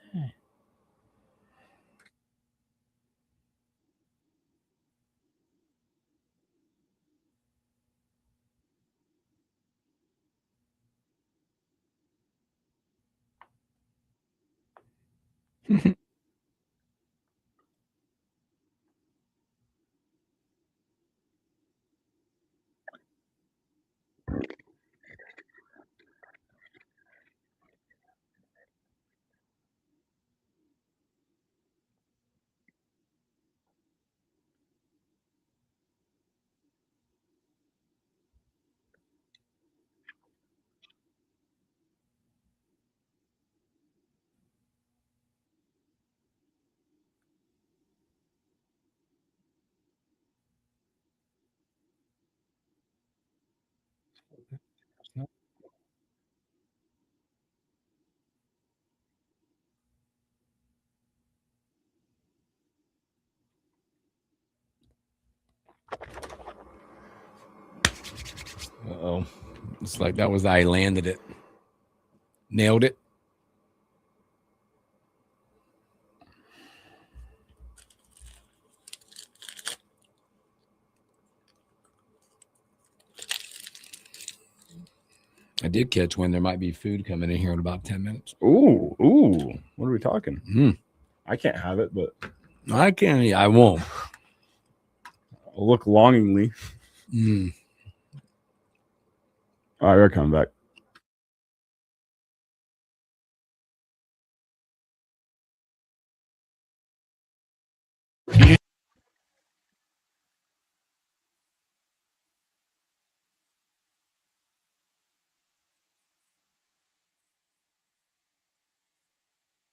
Uh-oh. It's like that was I landed it. Nailed it. I did catch when there might be food coming in here in about 10 minutes.
Ooh. What are we talking? I can't have it, but
I can't. I won't.
I'll look longingly. All right, we're coming back.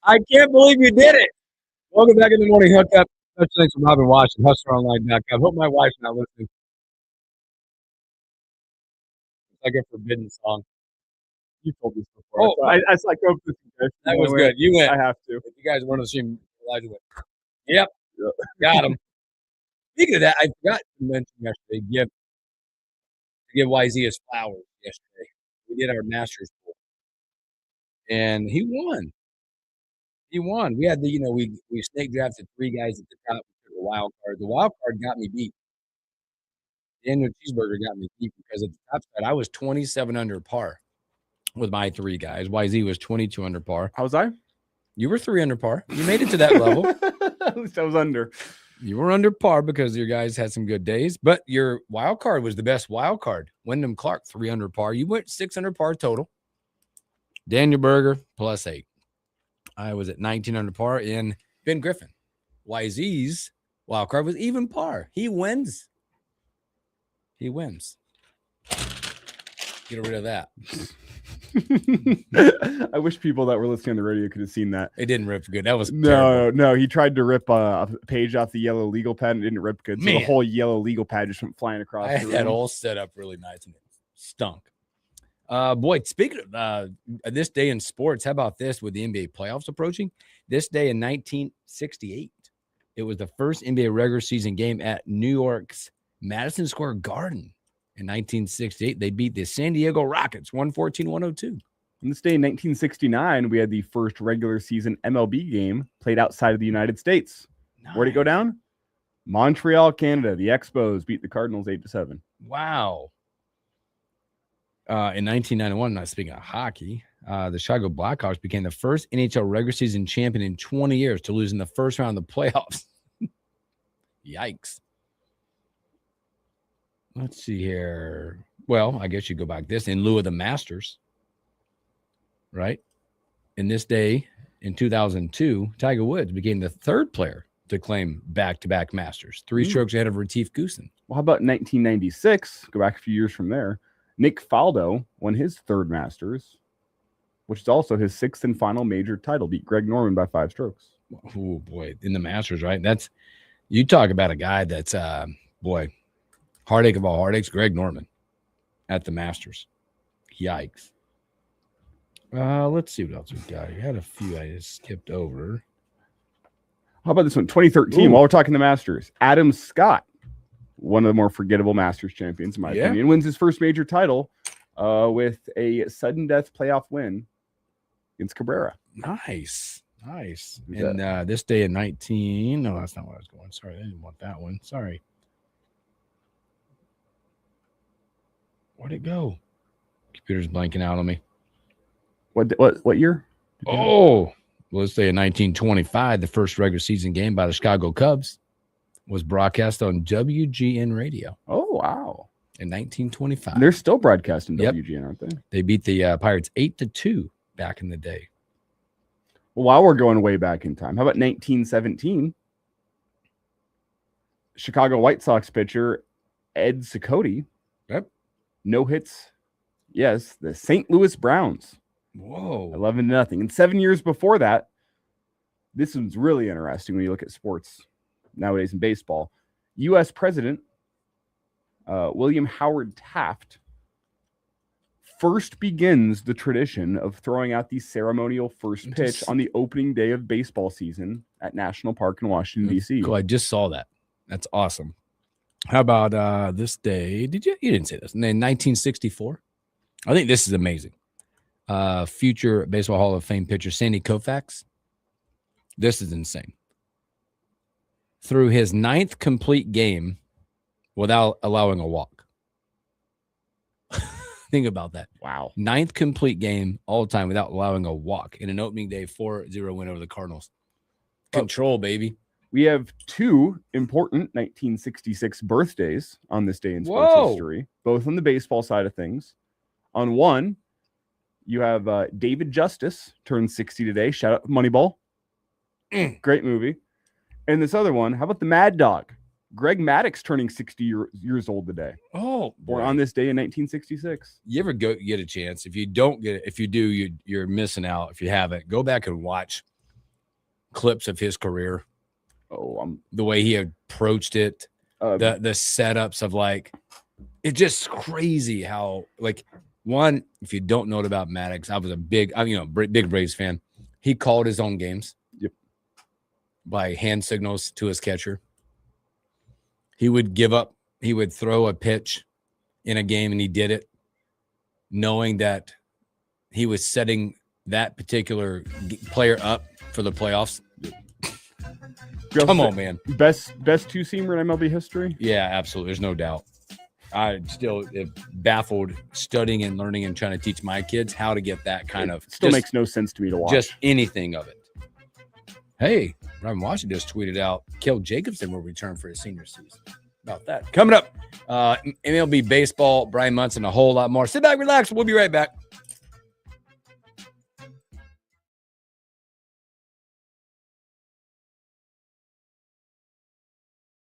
I can't believe you did it. Welcome back in the morning hookup. Thanks from Robin Wash and HustlerOnline.com. Hope my wife's not listening. It's like a forbidden song.
You told this before.
Oh,
I go up to
that was good. You went.
I have to.
If you guys weren't assuming, Elijah went. Yep. Got him. Speaking of that, I forgot to mention yesterday, give YZ his flowers yesterday. We did our Masters pool. And he won. He won. We had we snake drafted 3 guys at the top. We took a wild card. The wild card got me beat. Daniel Cheeseburger got me beat because at the top side, I was 27 under par with my 3 guys. YZ was 22 under par.
How was I?
You were 3 under par. You made it to that level.
At least I was under.
You were under par because your guys had some good days, but your wild card was the best wild card. Wyndham Clark, 3 under par. You went 6 under par total. Daniel Berger, +8. I was at 19 under par. And Ben Griffin, YZ's wild card was even par. He wins. He wins. Get rid of that.
I wish people that were listening on the radio could have seen that.
It didn't rip good. That was terrible.
No. He tried to rip a page off the yellow legal pad and it didn't rip good. So the whole yellow legal pad just went flying across.
I had that all set up really nice and it stunk. Boy, speaking of this day in sports, how about this with the NBA playoffs approaching? This day in 1968, it was the first NBA regular season game at New York's Madison Square Garden. In 1968, they beat the San Diego Rockets 114-102.
On this day in 1969, we had the first regular season MLB game played outside of the United States. Nice. Where'd it go down? Montreal, Canada. The Expos beat the Cardinals 8-7.
Wow. In 1991, not speaking of hockey, the Chicago Blackhawks became the first NHL regular season champion in 20 years to lose in the first round of the playoffs. Yikes. Let's see here. Well, I guess you go back this in lieu of the Masters, right? In this day in 2002, Tiger Woods became the 3rd player to claim back-to-back Masters, 3 strokes ahead of Retief Goosen.
Well, how about 1996? Go back a few years from there. Nick Faldo won his 3rd Masters, which is also his 6th and final major title. Beat Greg Norman by 5 strokes.
Oh boy, in the Masters, right? That's you talk about a guy that's boy. Heartache of all heartaches, Greg Norman at the Masters. Yikes. Let's see what else we got. We had a few I just skipped over.
How about this one? 2013, while we're talking the Masters. Adam Scott, one of the more forgettable Masters champions, in my opinion, wins his first major title with a sudden death playoff win against Cabrera.
Nice. And this day in 19... No, that's not where I was going. Sorry, I didn't want that one. Sorry. Where'd it go? Computer's blanking out on me.
What year?
Well, let's say in 1925, the first regular season game by the Chicago Cubs was broadcast on WGN radio.
Oh, wow.
In 1925.
They're still broadcasting WGN, aren't they?
They beat the Pirates 8-2 back in the day.
Well, while we're going way back in time, how about 1917? Chicago White Sox pitcher Ed Cicotte.
Yep.
No hits. Yes, the St. Louis Browns.
Whoa.
11-0. And 7 years before that, this one's really interesting when you look at sports nowadays in baseball. U.S. President William Howard Taft first begins the tradition of throwing out the ceremonial first pitch on the opening day of baseball season at National Park in Washington, D.C.
Cool. I just saw that. That's awesome. How about this day? You didn't say this. In 1964. I think this is amazing. Future Baseball Hall of Fame pitcher Sandy Koufax. This is insane. Through his 9th complete game without allowing a walk. Think about that.
Wow.
9th complete game all the time without allowing a walk in an opening day 4-0 win over the Cardinals. Control, baby.
We have 2 important 1966 birthdays on this day in sports history, both on the baseball side of things. On one, you have David Justice turned 60 today. Shout out Moneyball. Great movie. And this other one, how about the Mad Dog? Greg Maddux turning 60 years old today.
Oh, boy.
Born on this day in 1966.
You ever get a chance? If you don't get it, if you do, you're missing out. If you haven't, go back and watch clips of his career.
Oh,
the way he approached it, the setups of like, it's just crazy how like one, if you don't know it about Maddox, I was a big Braves fan. He called his own games.
Yep.
By hand signals to his catcher. He would throw a pitch in a game, and he did it knowing that he was setting that particular player up for the playoffs. Come on, man.
Best two-seamer in MLB history?
Yeah, absolutely. There's no doubt. I still am baffled studying and learning and trying to teach my kids how to get that kind of.
Still makes no sense to me to watch.
Just anything of it. Hey, Ryan Washington just tweeted out Kel Jacobson will return for his senior season. About that. Coming up, MLB baseball, Brian Munson, a whole lot more. Sit back, relax. We'll be right back.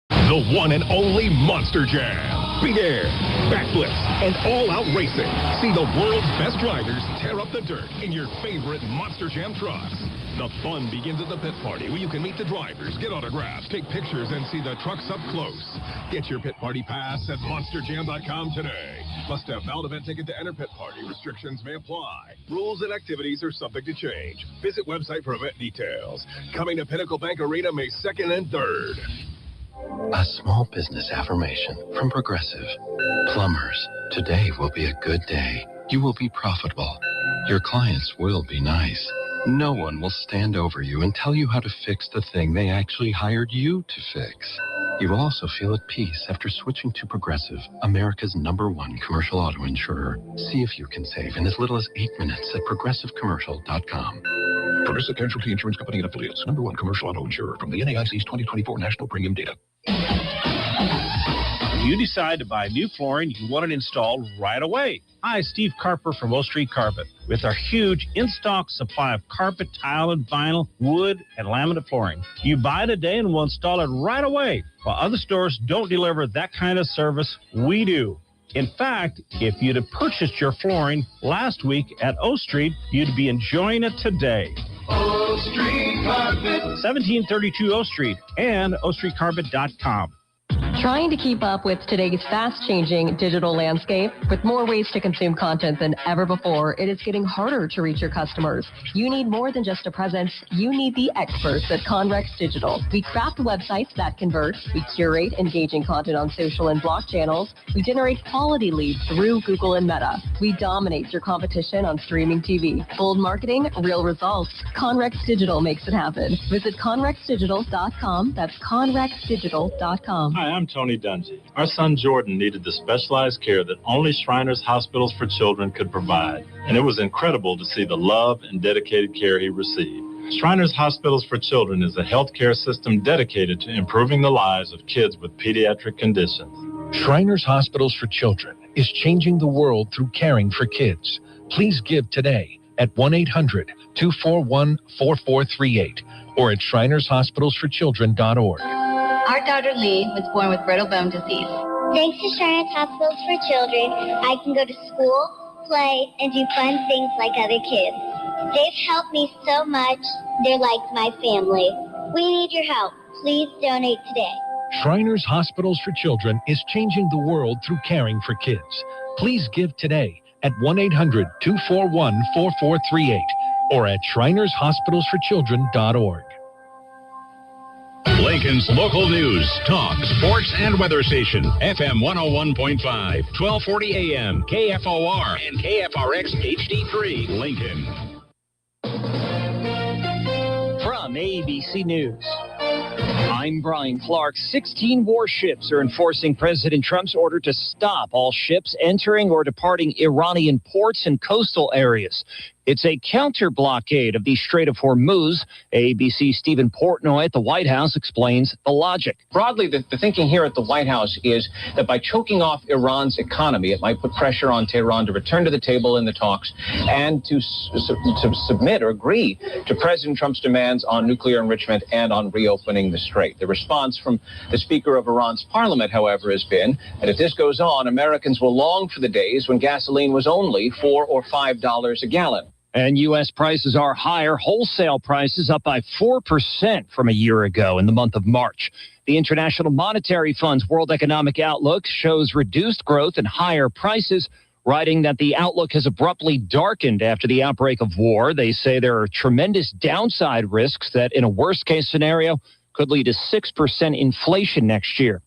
The one and only Monster Jam. Big air, backflips, and all-out racing. See the world's best riders tear up the dirt in your favorite Monster Jam trucks. The fun begins at the pit party, where you can meet the drivers, get autographs, take pictures, and see the trucks up close. Get your pit party pass at monsterjam.com today. Must have valid event ticket to enter pit party. Restrictions may apply. Rules and activities are subject to change. Visit website for event details. Coming to Pinnacle Bank Arena May 2nd and 3rd.
A small business affirmation from Progressive. Plumbers, today will be a good day. You will be profitable. Your clients will be nice. No one will stand over you and tell you how to fix the thing they actually hired you to fix. You will also feel at peace after switching to Progressive, America's #1 commercial auto insurer. See if you can save in as little as 8 minutes at progressivecommercial.com.
Progressive Casualty Insurance Company and Affiliates. #1 commercial auto insurer from the NAIC's 2024 National Premium Data.
When you decide to buy new flooring, you want it installed right away. Hi, Steve Carper from O Street Carpet. With our huge in-stock supply of carpet, tile, and vinyl, wood, and laminate flooring. You buy it today and we'll install it right away. While other stores don't deliver that kind of service, we do. In fact, if you'd have purchased your flooring last week at O Street, you'd be enjoying it today.
O Street Carpet.
1732 O Street and ostreetcarpet.com.
Trying to keep up with today's fast-changing digital landscape, with more ways to consume content than ever before, it is getting harder to reach your customers. You need more than just a presence. You need the experts at Conrex Digital. We craft websites that convert. We curate engaging content on social and blog channels. We generate quality leads through Google and Meta. We dominate your competition on streaming TV. Bold marketing, real results. Conrex Digital makes it happen. Visit conrexdigital.com. That's conrexdigital.com.
Hi, I'm Tony Dungy. Our son Jordan needed the specialized care that only Shriners Hospitals for Children could provide, and it was incredible to see the love and dedicated care he received. Shriners Hospitals for Children is a healthcare system dedicated to improving the lives of kids with pediatric conditions.
Shriners Hospitals for Children is changing the world through caring for kids. Please give today at 1-800-241-4438 or at shrinershospitalsforchildren.org.
Our daughter Lee was born with brittle bone disease.
Thanks to Shriners Hospitals for Children, I can go to school, play, and do fun things like other kids. They've helped me so much. They're like my family. We need your help. Please donate today.
Shriners Hospitals for Children is changing the world through caring for kids. Please give today at 1-800-241-4438 or at shrinershospitalsforchildren.org.
Lincoln's local news, talk, sports, and weather station. FM 101.5, 1240 AM, KFOR, and KFRX HD3, Lincoln.
From ABC News, I'm Brian Clark. 16 warships are enforcing President Trump's order to stop all ships entering or departing Iranian ports and coastal areas. It's a counter-blockade of the Strait of Hormuz. ABC's Stephen Portnoy at the White House explains the logic.
Broadly, the thinking here at the White House is that by choking off Iran's economy, it might put pressure on Tehran to return to the table in the talks and to submit or agree to President Trump's demands on nuclear enrichment and on reopening the strait. The response from the Speaker of Iran's parliament, however, has been that if this goes on, Americans will long for the days when gasoline was only $4 or $5 a gallon.
And U.S. prices are higher. Wholesale prices up by 4% from a year ago in the month of March. The International Monetary Fund's World Economic Outlook shows reduced growth and higher prices, writing that the outlook has abruptly darkened after the outbreak of war. They say there are tremendous downside risks that, in a worst-case scenario, could lead to 6% inflation next year.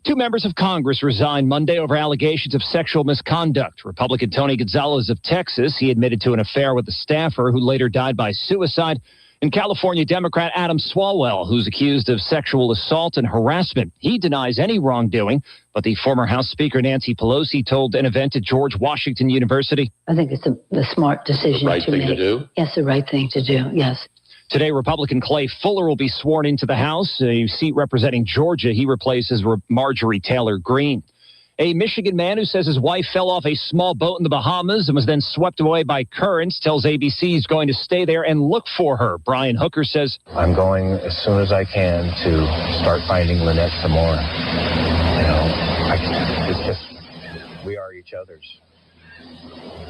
2 members of Congress resigned Monday over allegations of sexual misconduct. Republican Tony Gonzalez of Texas, he admitted to an affair with a staffer who later died by suicide. And California Democrat Adam Swalwell, who's accused of sexual assault and harassment. He denies any wrongdoing, but the former House Speaker Nancy Pelosi told an event at George Washington University.
I think it's the smart decision
right
to
thing
make.
to do?
Yes, the right thing to do, yes.
Today, Republican Clay Fuller will be sworn into the House, a seat representing Georgia. He replaces Marjorie Taylor Greene. A Michigan man who says his wife fell off a small boat in the Bahamas and was then swept away by currents tells ABC he's going to stay there and look for her. Brian Hooker says,
I'm going as soon as I can to start finding Lynette some more. It's just, we are each other's,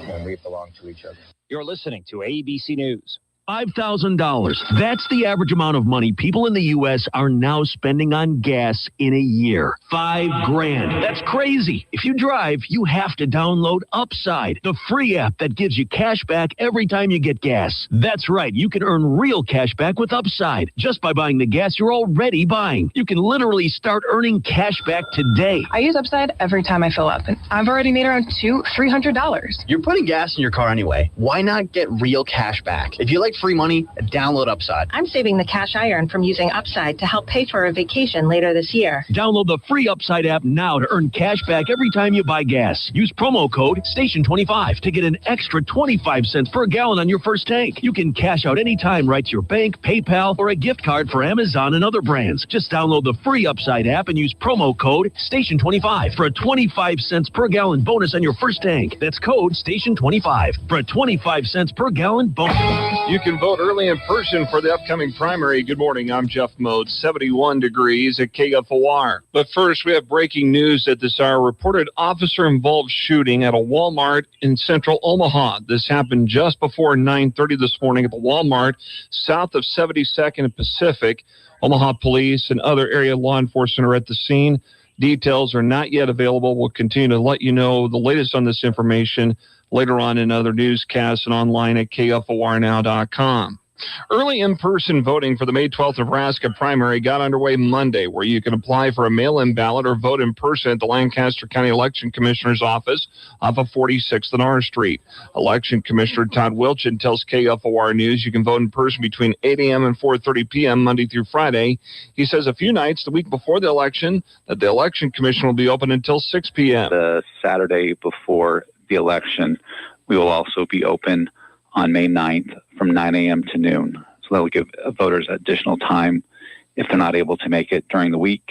and we belong to each other.
You're listening to ABC News.
$5,000. That's the average amount of money people in the U.S. are now spending on gas in a year. $5,000. That's crazy. If you drive, you have to download Upside, the free app that gives you cash back every time you get gas. That's right. You can earn real cash back with Upside just by buying the gas you're already buying. You can literally start earning cash back today.
I use Upside every time I fill up, and I've already made around $300.
You're putting gas in your car anyway. Why not get real cash back? If you like free money, download Upside.
I'm saving the cash I earn from using Upside to help pay for a vacation later this year.
Download the free Upside app now to earn cash back every time you buy gas. Use promo code STATION25 to get an extra 25 cents per gallon on your first tank. You can cash out anytime right to your bank, PayPal, or a gift card for Amazon and other brands. Just download the free Upside app and use promo code STATION25 for a 25 cents per gallon bonus on your first tank. That's code STATION25 for a 25 cents per gallon bonus.
You can vote early in person for the upcoming primary. Good morning. I'm Jeff Mode. 71 degrees at KFOR. But first, we have breaking news at this hour. Reported officer-involved shooting at a Walmart in central Omaha. This happened just before 9:30 this morning at the Walmart south of 72nd and Pacific. Omaha police and other area law enforcement are at the scene. Details are not yet available. We'll continue to let you know the latest on this information later on in other newscasts and online at KFORnow.com. Early in-person voting for the May 12th Nebraska primary got underway Monday, where you can apply for a mail-in ballot or vote in person at the Lancaster County Election Commissioner's office off of 46th and R Street. Election Commissioner Todd Wilchin tells KFOR News you can vote in person between 8 a.m. and 4:30 p.m. Monday through Friday. He says a few nights the week before the election that the Election Commission will be open until 6 p.m.
The Saturday before the election, we will also be open on May 9th from 9 a.m. to noon. So that will give voters additional time if they're not able to make it during the week.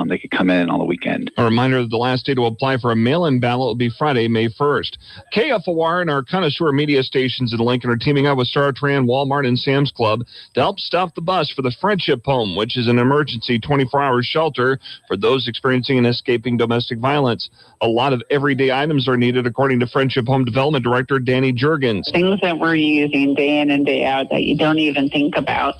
They could come in on the weekend.
A reminder that the last day to apply for a mail-in ballot will be Friday, May 1st. KFOR and our connoisseur media stations in Lincoln are teaming up with Star Tran, Walmart, and Sam's Club to help stop the bus for the Friendship Home, which is an emergency 24-hour shelter for those experiencing and escaping domestic violence. A lot of everyday items are needed, according to Friendship Home Development Director Danny Juergens.
Things that we're using day in and day out that you don't even think about.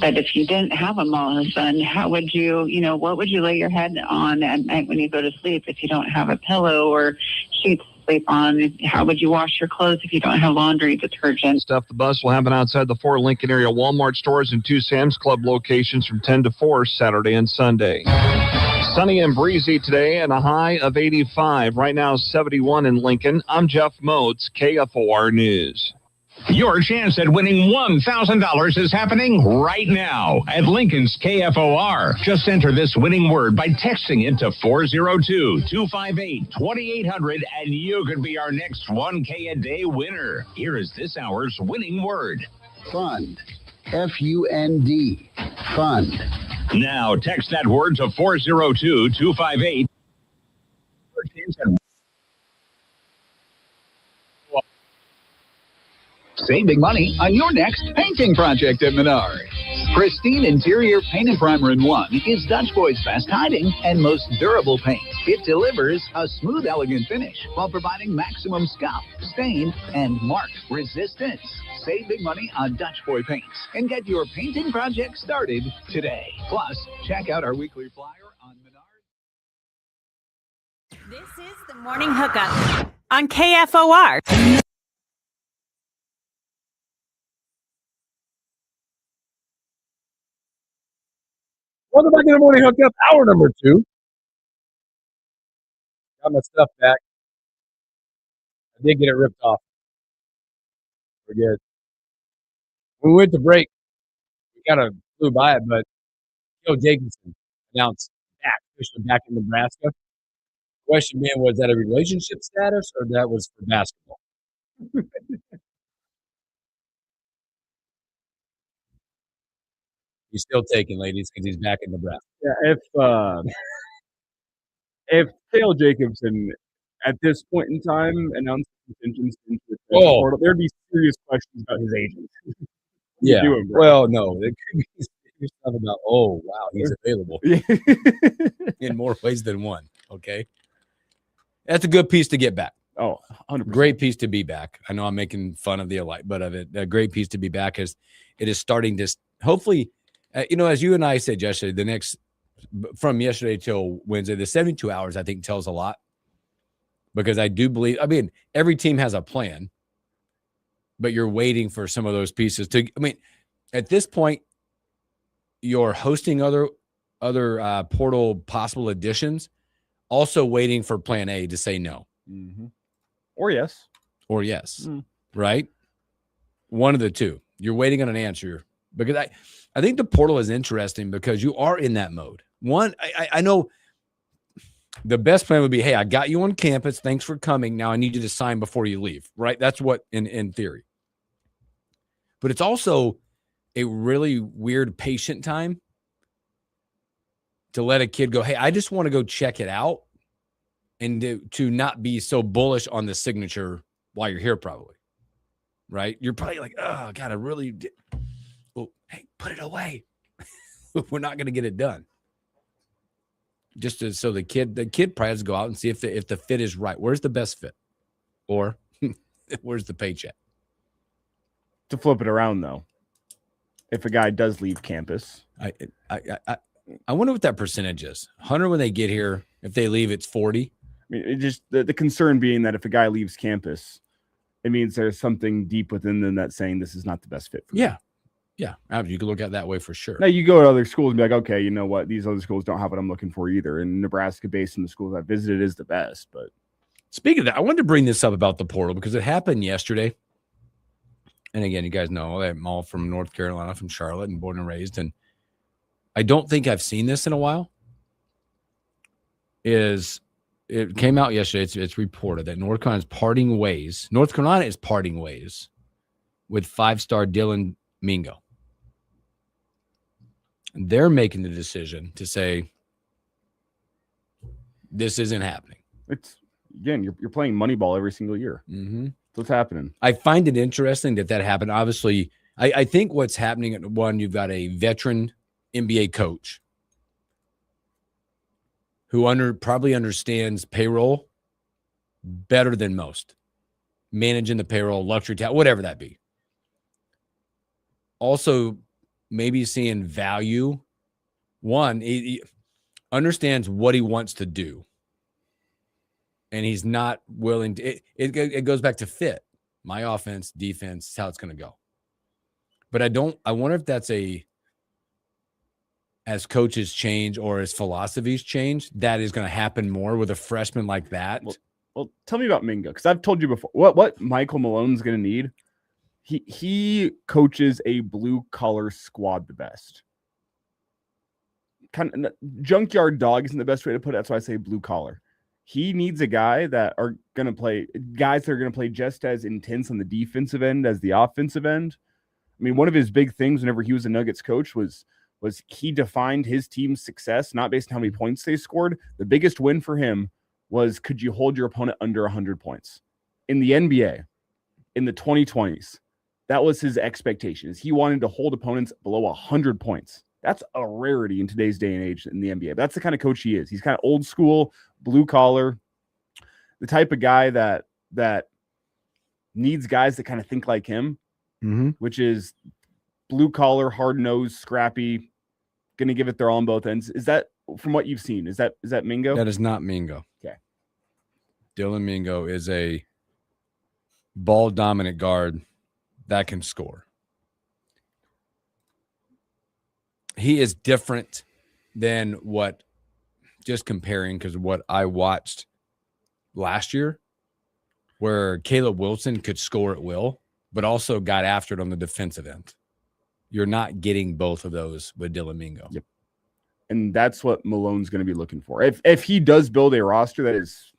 But if you didn't have them all of a sudden, how would you, what would you lay your head on at night when you go to sleep if you don't have a pillow or sheets to sleep on? How would you wash your clothes if you don't have laundry detergent?
Stuff the bus will happen outside the 4 Lincoln area Walmart stores and 2 Sam's Club locations from 10 to 4 Saturday and Sunday. Sunny and breezy today and a high of 85. Right now, 71 in Lincoln. I'm Jeff Moats, KFOR News.
Your chance at winning $1,000 is happening right now at Lincoln's KFOR. Just enter this winning word by texting it to 402-258-2800, and you could be our next 1K a day winner. Here is this hour's winning word.
Fund. F-U-N-D. Fund.
Now text that word to 402-258.
Save big money on your next painting project at Menards. Pristine interior paint and primer in one is Dutch Boy's best hiding and most durable paint. It delivers a smooth, elegant finish while providing maximum scuff, stain, and mark resistance. Save big money on Dutch Boy paints and get your painting project started today. Plus, check out our weekly flyer on Menards.
This is the Morning Hookup on KFOR.
Welcome back to the Morning Hookup, hour number 2. Got my stuff back. I did get it ripped off. We're good. When we went to break, we kind of flew by it, but Joe Jacobson announced officially back in Nebraska. Question being, was that a relationship status or that was for basketball? He's still taking, ladies, because he's back in Nebraska.
Yeah, if Cale Jacobson at this point in time announced intentions into the portal, there'd be serious questions about his agent.
Yeah.
Doing, bro?
Well, no, it could be serious stuff about, oh wow, he's available in more ways than one. Okay, that's a good piece to get back.
Oh, 100%.
Great piece to be back. I know I'm making fun of the elite, but of it, a great piece to be back as it is starting to hopefully, as you and I said yesterday, from yesterday till Wednesday, the 72 hours, I think tells a lot because I do believe, every team has a plan, but you're waiting for some of those pieces at this point, you're hosting other portal possible additions, also waiting for plan A to say no.
Mm-hmm. Or yes.
Right? One of the two. You're waiting on an answer because I think the portal is interesting because you are in that mode. One, I know the best plan would be, hey, I got you on campus. Thanks for coming. Now I need you to sign before you leave, right? That's what in theory. But it's also a really weird patient time to let a kid go, hey, I just want to go check it out and to not be so bullish on the signature while you're here probably, right? You're probably like, oh, God, hey, put it away. We're not going to get it done. So the kid probably has to go out and see if the fit is right. Where's the best fit? Or where's the paycheck?
To flip it around, though, if a guy does leave campus,
I wonder what that percentage is. 100 when they get here. If they leave, it's 40.
It just the concern being that if a guy leaves campus, it means there's something deep within them that's saying this is not the best fit for me.
Yeah, you can look at it that way for sure.
Now you go to other schools and be like, okay, you know what? These other schools don't have what I'm looking for either. And Nebraska, based on the schools I visited, is the best. But
speaking of that, I wanted to bring this up about the portal because it happened yesterday. And again, you guys know I'm all from North Carolina, from Charlotte, and born and raised. And I don't think I've seen this in a while. It came out yesterday. It's reported that North Carolina is parting ways with 5-star Dylan Mingo. They're making the decision to say this isn't happening.
It's again, you're playing Moneyball every single year.
Mm-hmm.
What's happening?
I find it interesting that happened. Obviously, I think what's happening at one, you've got a veteran NBA coach who probably understands payroll better than most, managing the payroll, luxury tax, whatever that be. Also, maybe seeing value. One, he understands what he wants to do, and he's not willing to. It goes back to fit. My offense, defense, is how it's going to go. But I wonder if that's as coaches change or as philosophies change, that is going to happen more with a freshman like that.
Well, tell me about Mingo, because I've told you before what Michael Malone's going to need. He coaches a blue collar squad the best. Kind of junkyard dog isn't the best way to put it. That's why I say blue collar. He needs a guy that are going to play guys that are going to play just as intense on the defensive end as the offensive end. I mean, one of his big things whenever he was a Nuggets coach was he defined his team's success not based on how many points they scored. The biggest win for him was, could you hold your opponent under 100 points? In the NBA, in the 2020s, that was his expectation. Is he wanted to hold opponents below 100 points. That's a rarity in today's day and age in the NBA. But that's the kind of coach he is. He's kind of old school, blue collar, the type of guy that needs guys that kind of think like him, which is blue collar, hard nosed, scrappy, going to give it their all on both ends. Is that from what you've seen? Is that Mingo?
That is not Mingo.
Okay.
Dylan Mingo is a ball dominant guard that can score. He is different than what, just comparing, because what I watched last year, where Caleb Wilson could score at will, but also got after it on the defensive end. You're not getting both of those with Dylan Mingo.
Yep. And that's what Malone's going to be looking for. If he does build a roster that is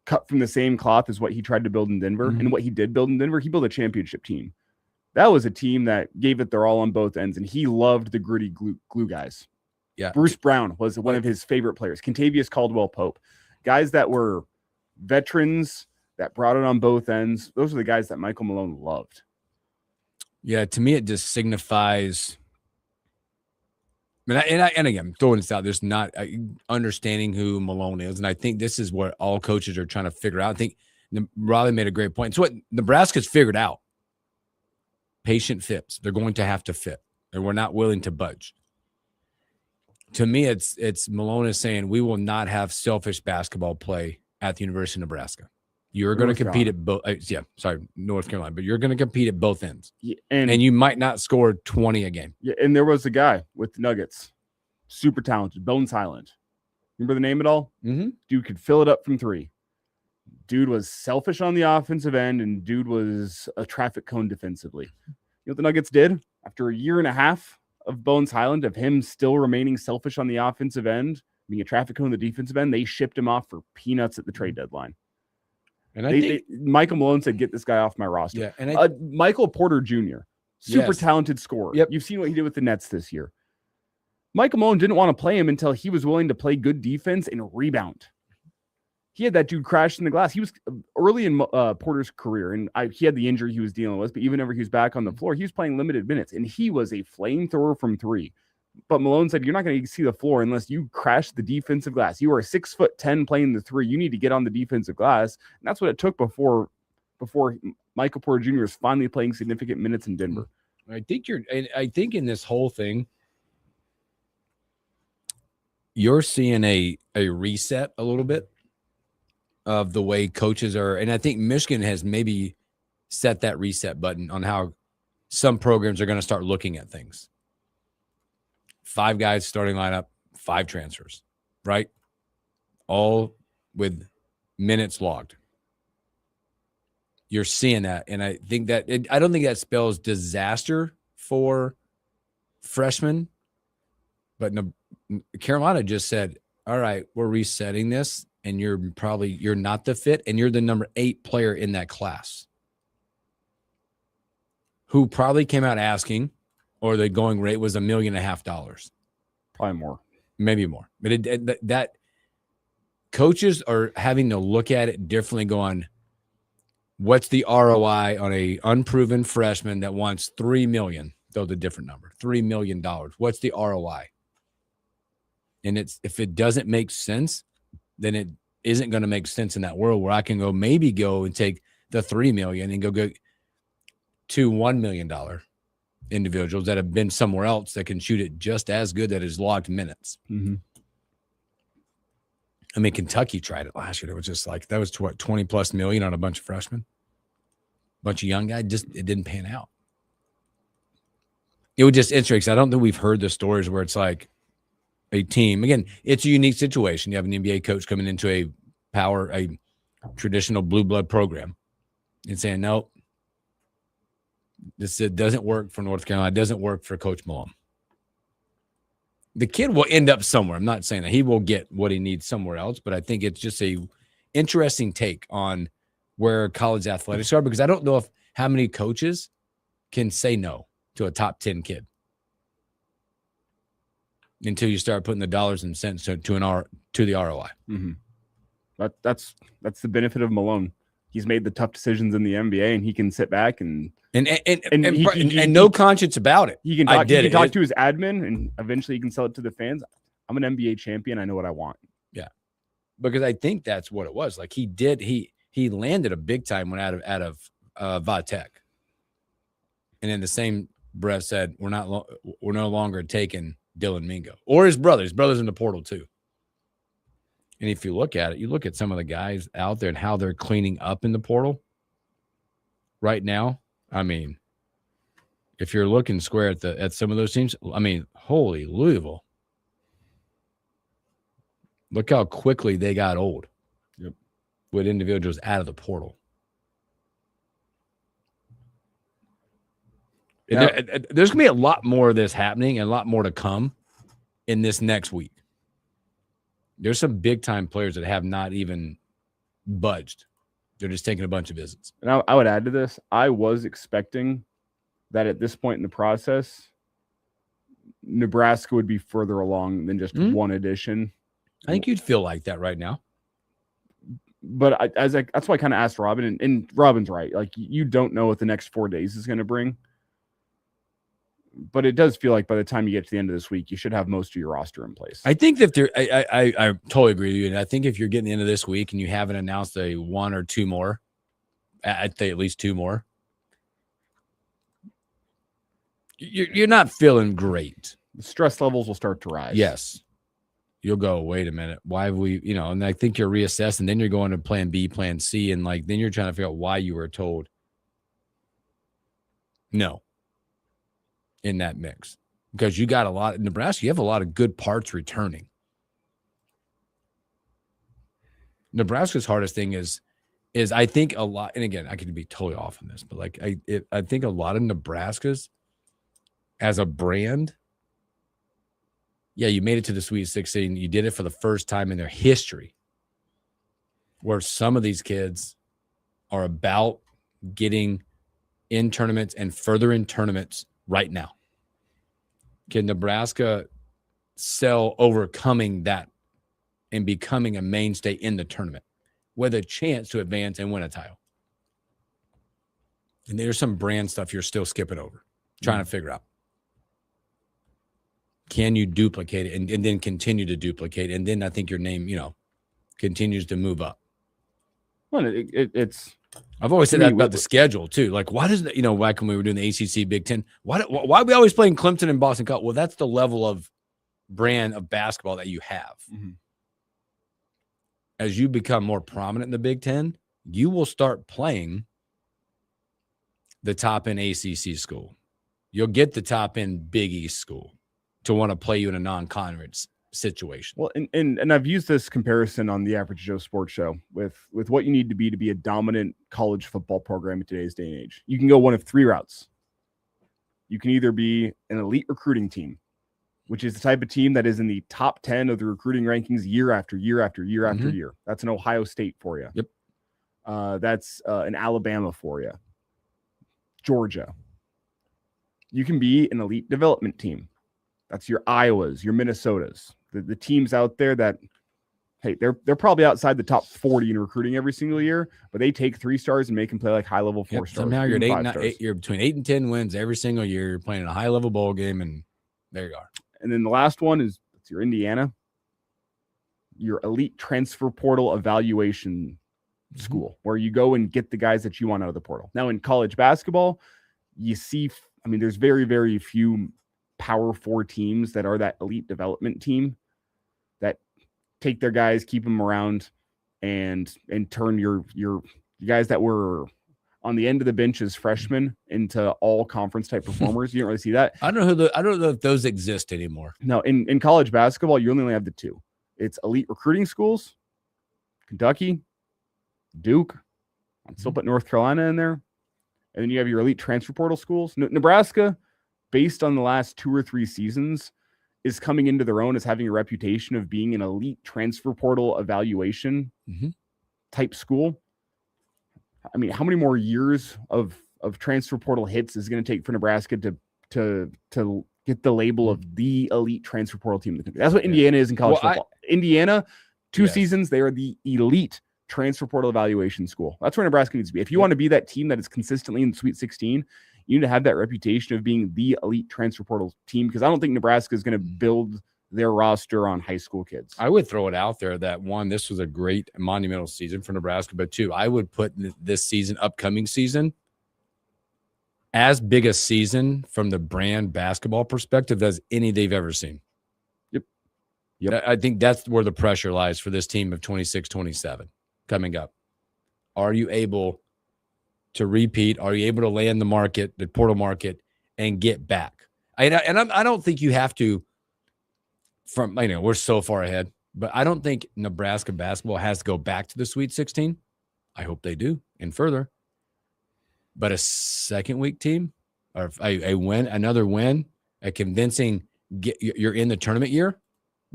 cut from the same cloth as what he tried to build in Denver, and what he did build in Denver, he built a championship team. That was a team that gave it their all on both ends, and he loved the gritty glue guys.
Yeah.
Bruce Brown was one of his favorite players. Kentavious Caldwell-Pope. Guys that were veterans that brought it on both ends. Those are the guys that Michael Malone loved.
Yeah, to me, it just signifies. And again, throwing this out, there's not understanding who Malone is. And I think this is what all coaches are trying to figure out. I think Riley made a great point. It's what Nebraska's figured out. Patient fits. They're going to have to fit. And we're not willing to budge. To me, it's Malone is saying we will not have selfish basketball play at the University of Nebraska. You're going to compete at both. North Carolina, but you're going to compete at both ends.
Yeah,
and you might not score 20 a game.
Yeah, and there was a guy with the Nuggets, super talented, Bones Highland. Remember the name at all?
Mm-hmm.
Dude could fill it up from three. Dude was selfish on the offensive end, and dude was a traffic cone defensively. You know what the Nuggets did? After a year and a half of Bones Highland, of him still remaining selfish on the offensive end, being a traffic cone on the defensive end, they shipped him off for peanuts at the trade deadline. And I think Michael Malone said, "Get this guy off my roster."
Yeah, and
Michael Porter Jr., super talented scorer.
Yep.
You've seen what he did with the Nets this year. Michael Malone didn't want to play him until he was willing to play good defense and rebound. He had that dude crash in the glass. He was early in Porter's career, and he had the injury he was dealing with. But even whenever he was back on the floor, he was playing limited minutes, and he was a flamethrower from three. But Malone said, "You're not going to see the floor unless you crash the defensive glass. You are 6'10" playing the three. You need to get on the defensive glass." And that's what it took before Michael Porter Jr. was finally playing significant minutes in Denver.
I think in this whole thing, you're seeing a reset a little bit of the way coaches are. And I think Michigan has maybe set that reset button on how some programs are going to start looking at things. 5 guys starting lineup, 5 transfers, right? All with minutes logged. You're seeing that. And I think that I don't think that spells disaster for freshmen, but Carolina just said, all right, we're resetting this, and you're not the fit, and you're the number 8 player in that class who probably came out asking, or the going rate was $1.5 million.
Probably more.
Maybe more. But that coaches are having to look at it differently, going, what's the ROI on a unproven freshman that wants $3 million? Throw the different number, $3 million. What's the ROI? And if it doesn't make sense, then it isn't going to make sense in that world where I can go and take the $3 million and go to $1 million individuals that have been somewhere else that can shoot it just as good, that is logged minutes.
Mm-hmm.
I mean, Kentucky tried it last year. It was just like, that was what, 20 plus million on a bunch of freshmen, bunch of young guys. It didn't pan out. It was just interesting. I don't think we've heard the stories where it's like a team. Again, it's a unique situation. You have an NBA coach coming into a traditional blue blood program and saying, nope, it doesn't work for North Carolina. It doesn't work for Coach Malone. The kid will end up somewhere. I'm not saying that he will get what he needs somewhere else, but I think it's just a interesting take on where college athletics are, because I don't know how many coaches can say no to a top 10 kid until you start putting the dollars and cents to the ROI.
Mm-hmm. That's the benefit of Malone. he's made the tough decisions in the NBA, and he can sit back and
no conscience about it.
He can talk, talk to his admin, and eventually he can sell it to the fans. I'm an NBA champion. I know what I want.
Yeah, because I think that's what it was. Like he landed a big time one out of Vatek, and in the same breath said, we're no longer taking Dylan Mingo or his brother. His brother's in the portal too. And if you look at it, you look at some of the guys out there and how they're cleaning up in the portal right now. I mean, if you're looking square at some of those teams, I mean, holy Louisville. Look how quickly they got old.
Yep.
With individuals out of the portal. There's going to be a lot more of this happening and a lot more to come in this next week. There's some big-time players that have not even budged. They're just taking a bunch of visits.
And I would add to this, I was expecting that at this point in the process, Nebraska would be further along than just one edition.
I think you'd feel like that right now.
But that's why I kind of asked Robin, and Robin's right. Like, you don't know what the next 4 days is going to bring. But it does feel like by the time you get to the end of this week, you should have most of your roster in place.
I think that I totally agree with you. And I think if you're getting the end of this week and you haven't announced a one or two more, I'd say at least two more, you're not feeling great.
The stress levels will start to rise.
Yes. You'll go, wait a minute. Why have we, and I think you're reassessing. Then you're going to plan B, plan C. And then you're trying to figure out why you were told no in that mix, because you got a lot in Nebraska. You have a lot of good parts returning. Nebraska's hardest thing is I think a lot, and again, I could be totally off on this, but I think a lot of Nebraska's as a brand. Yeah, you made it to the Sweet 16. You did it for the first time in their history, where some of these kids are about getting in tournaments and further in tournaments right now. Can Nebraska sell overcoming that and becoming a mainstay in the tournament with a chance to advance and win a title? And there's some brand stuff you're still skipping over, trying to figure out. Can you duplicate it and then continue to duplicate? And then I think your name, continues to move up.
Well, it's.
I've always said that about the schedule too. Like, why does back when we were doing the ACC Big Ten, why are we always playing Clemson and Boston College? Well, that's the level of brand of basketball that you have. Mm-hmm. As you become more prominent in the Big Ten, you will start playing the top end ACC school. You'll get the top end Big East school to want to play you in a non-conference situation.
Well, and I've used this comparison on the Average Joe Sports Show with what you need to be a dominant college football program in today's day and age. You can go one of three routes. You can either be an elite recruiting team, which is the type of team that is in the top 10 of the recruiting rankings year after year after year after year. That's an Ohio State for you.
Yep.
That's an Alabama for you. Georgia. You can be an elite development team. That's your Iowas, your Minnesotas, the teams out there that, hey, they're probably outside the top 40 in recruiting every single year, but they take 3 stars and make them play like high level 4 stars.
Somehow you're you're between 8 and 10 wins every single year. You're playing a high level bowl game, and there you are.
And then the last one is your Indiana, your elite transfer portal evaluation school, where you go and get the guys that you want out of the portal. Now in college basketball, you see, there's very, very few Power 4 teams that are that elite development team that take their guys, keep them around, and turn your guys that were on the end of the bench as freshmen into all conference type performers. You don't really see that.
I don't know if those exist anymore.
No, in college basketball, you only have the two. It's elite recruiting schools, Kentucky, Duke. I'd still put North Carolina in there. And then you have your elite transfer portal schools. Nebraska, based on the last 2 or 3 seasons, is coming into their own as having a reputation of being an elite transfer portal evaluation type school. How many more years of transfer portal hits is going to take for Nebraska to get the label of the elite transfer portal team in the country? That's what Indiana is in college football. Indiana, 2 seasons, they are the elite transfer portal evaluation school. That's where Nebraska needs to be. If you want to be that team that is consistently in the Sweet 16, you need to have that reputation of being the elite transfer portal team, because I don't think Nebraska is going to build their roster on high school kids.
I would throw it out there that, one, this was a great monumental season for Nebraska, but two, I would put this season, upcoming season, as big a season from the brand basketball perspective as any they've ever seen.
Yep.
I think that's where the pressure lies for this team of 26-27 coming up. Are you able to repeat? Are you able to land the portal market, and get back? I don't think you have to. We're so far ahead, but I don't think Nebraska basketball has to go back to the Sweet 16. I hope they do, and further. But a second week team, or a win, another win, a convincing you're in the tournament year,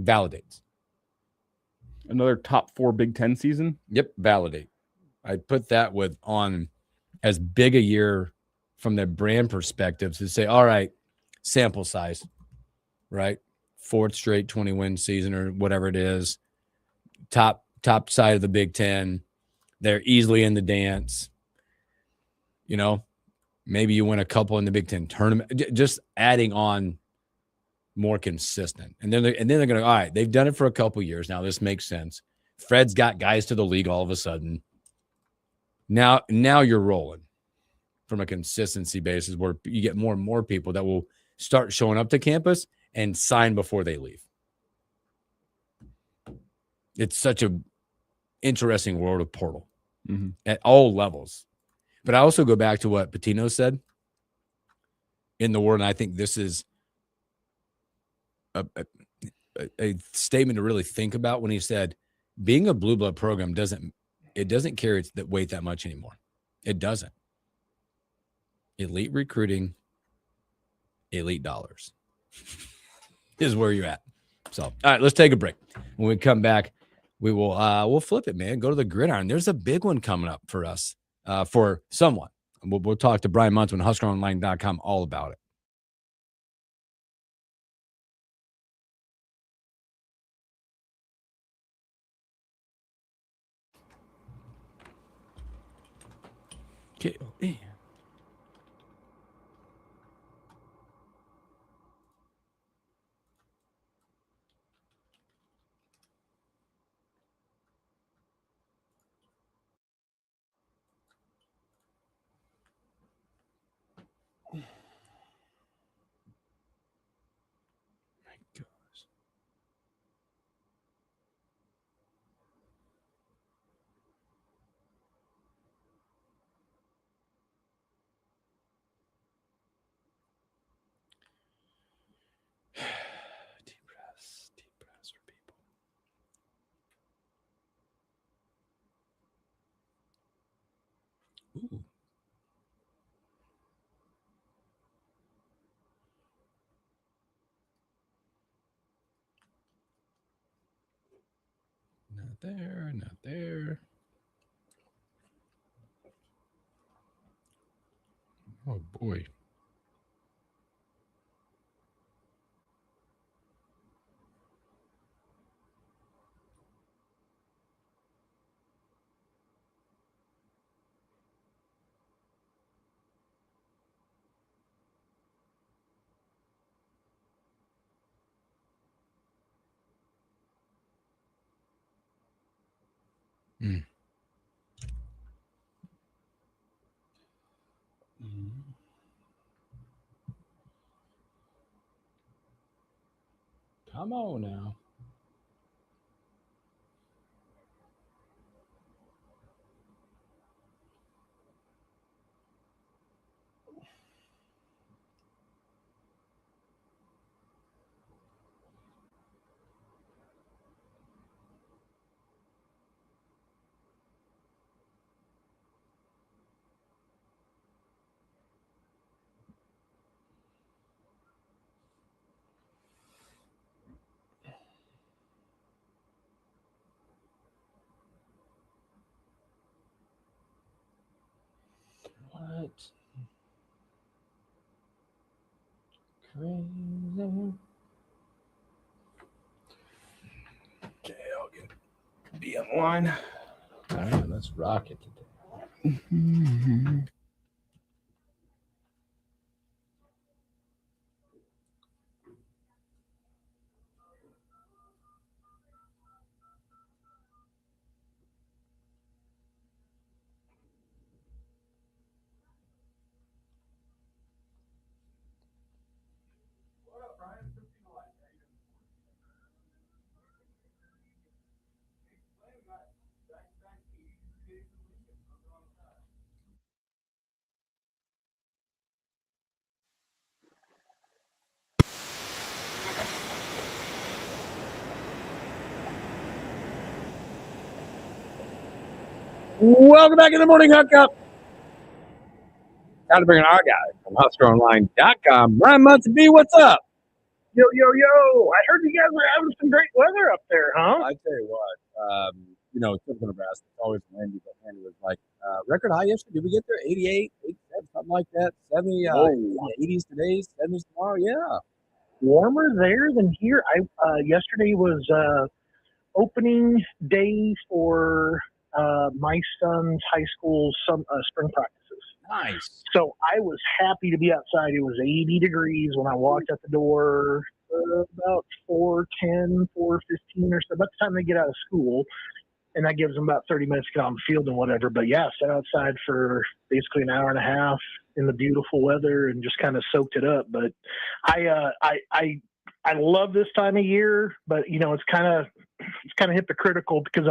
validates.
Another top 4 Big Ten season.
Yep, validate. I'd put that on as big a year from the brand perspective to say, all right, sample size, right? 4th straight 20-win season or whatever it is. Top side of the Big Ten. They're easily in the dance. Maybe you win a couple in the Big Ten tournament. Just adding on more consistent. And then they're going to, all right, they've done it for a couple years now. This makes sense. Fred's got guys to the league all of a sudden. Now you're rolling from a consistency basis where you get more and more people that will start showing up to campus and sign before they leave. It's such a interesting world of portal at all levels. But I also go back to what Pitino said in the word, and I think this is a statement to really think about when he said, being a blue blood program doesn't carry that weight that much anymore. It doesn't. Elite recruiting, elite dollars is where you're at. So, all right, let's take a break. When we come back, we will we'll flip it, man. Go to the gridiron. There's a big one coming up for us, for someone. We'll talk to Brian Munson, HuskerOnline.com, all about it. Okay. Deep breaths for people. Ooh. Not there, not there. Oh, boy. Come on now. What? Crazy. Okay, I'll be online. All right, let's rock it today. Welcome back in the morning, Hookup. Time to bring in our guy from HuskerOnline.com. Brian Munson, what's up?
Yo, yo, yo. I heard you guys were having some great weather up there, huh?
I tell you what, typical Nebraska, it's always windy, but man, it was like record high yesterday. Did we get there? 88, 87, something like that. 70, 80s today, 70s tomorrow. Yeah.
Warmer there than here. Yesterday was opening day for my son's high school spring practices.
Nice.
So I was happy to be outside. It was 80 degrees when I walked out the door, about 4:10, 4:15 or so, about the time they get out of school. And that gives them about 30 minutes to get on the field and whatever. But yeah, sat outside for basically an hour and a half in the beautiful weather and just kind of soaked it up. But I love this time of year, but it's kind of hypocritical because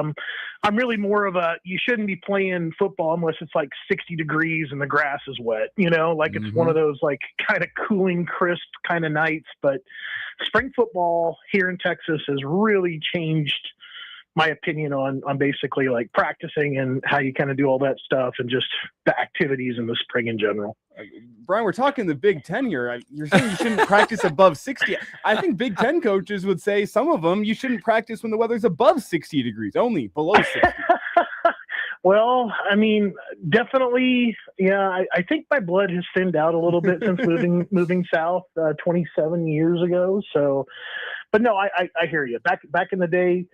I'm really more of a, you shouldn't be playing football unless it's like 60 degrees and the grass is wet, it's one of those like kind of cooling, crisp kind of nights. But spring football here in Texas has really changed my opinion on basically like practicing and how you kind of do all that stuff and just the activities in the spring in general.
Brian, we're talking the Big Ten here. You're saying you shouldn't practice above 60. I think Big Ten coaches would say some of them, you shouldn't practice when the weather's above 60 degrees, only below 60.
Well, I mean, definitely. Yeah. I think my blood has thinned out a little bit since moving south 27 years ago. So, but no, I hear you. Back in the day,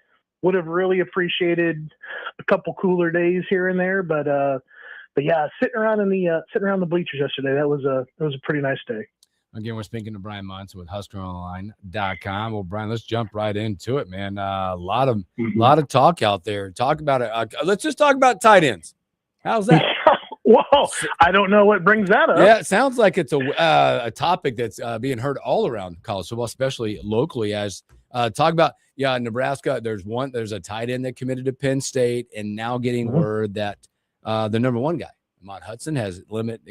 would have really appreciated a couple cooler days here and there, but yeah, sitting around the bleachers yesterday, that was a pretty nice day.
Again, we're speaking to Brian Munson with HuskerOnline.com. Well, Brian, let's jump right into it, man. A lot of talk out there. Talk about it. Let's just talk about tight ends. How's that?
Whoa, I don't know what brings that up.
Yeah, it sounds like it's a topic that's being heard all around college football, especially locally. As talk about Nebraska. There's a tight end that committed to Penn State, and now getting word that the number one guy, Mont Hudson, has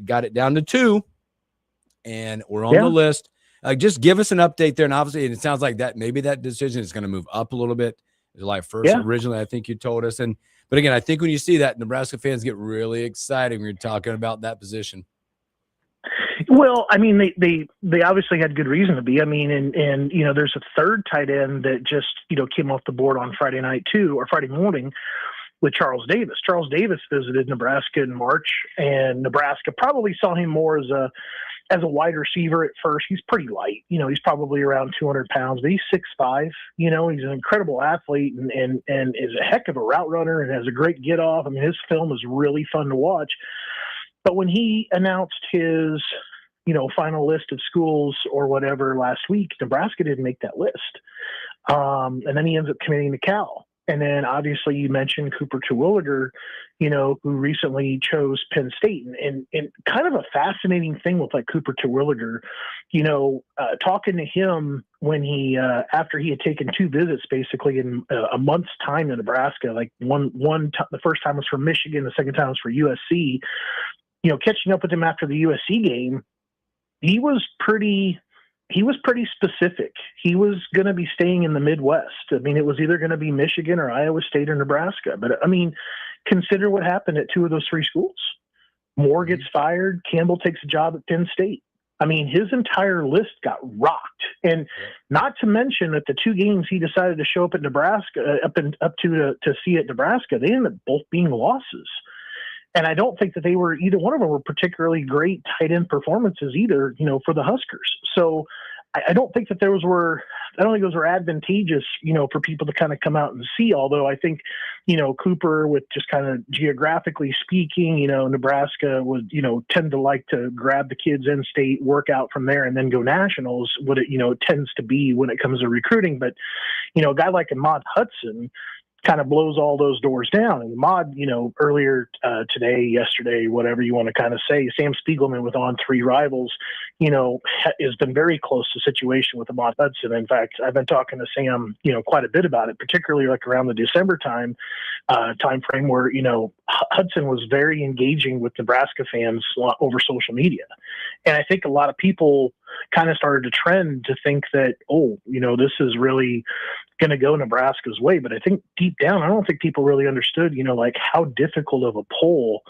got it down to 2, and we're on the list. Just give us an update there, and obviously, it sounds like that maybe that decision is going to move up a little bit. July 1st originally, I think you told us, but again, I think when you see that, Nebraska fans get really excited when you're talking about that position.
Well, I mean, they obviously had good reason to be. I mean, and there's a third tight end that just came off the board on Friday night too, or Friday morning, with Charles Davis. Charles Davis visited Nebraska in March, and Nebraska probably saw him more as a wide receiver at first. He's pretty light, he's probably around 200 pounds, but he's 6'5", he's an incredible athlete and is a heck of a route runner and has a great get off. I mean, his film is really fun to watch. But when he announced his, final list of schools or whatever last week, Nebraska didn't make that list. And then he ends up committing to Cal. And then obviously you mentioned Cooper Terwilliger, who recently chose Penn State. And kind of a fascinating thing with like Cooper Terwilliger, talking to him when he, after he had taken 2 visits basically in a month's time to Nebraska, like the first time was for Michigan, the second time was for USC, catching up with him after the USC game, he was pretty specific. He was going to be staying in the Midwest. I mean, it was either going to be Michigan or Iowa State or Nebraska. But I mean, consider what happened at 2 of those 3 schools. Moore gets fired. Campbell takes a job at Penn State. I mean, his entire list got rocked. And not to mention that the 2 games he decided to show up at Nebraska, to see at Nebraska, they ended up both being losses. And I don't think that either one of them were particularly great tight end performances either, for the Huskers. So I don't think that those were advantageous, for people to kind of come out and see. Although I think, Cooper, with just kind of geographically speaking, Nebraska would, tend to like to grab the kids in state, work out from there, and then go nationals. What it, tends to be when it comes to recruiting. But, a guy like Ahmad Hudson kind of blows all those doors down. And Ahmad, earlier today, yesterday, whatever you want to kind of say, Sam Spiegelman with On Three Rivals, has been very close to the situation with Ahmad Hudson. In fact, I've been talking to Sam, quite a bit about it, particularly like around the December time frame where, Hudson was very engaging with Nebraska fans over social media. And I think a lot of people kind of started to trend to think that, this is really going to go Nebraska's way. But I think deep down, I don't think people really understood, like how difficult of a pull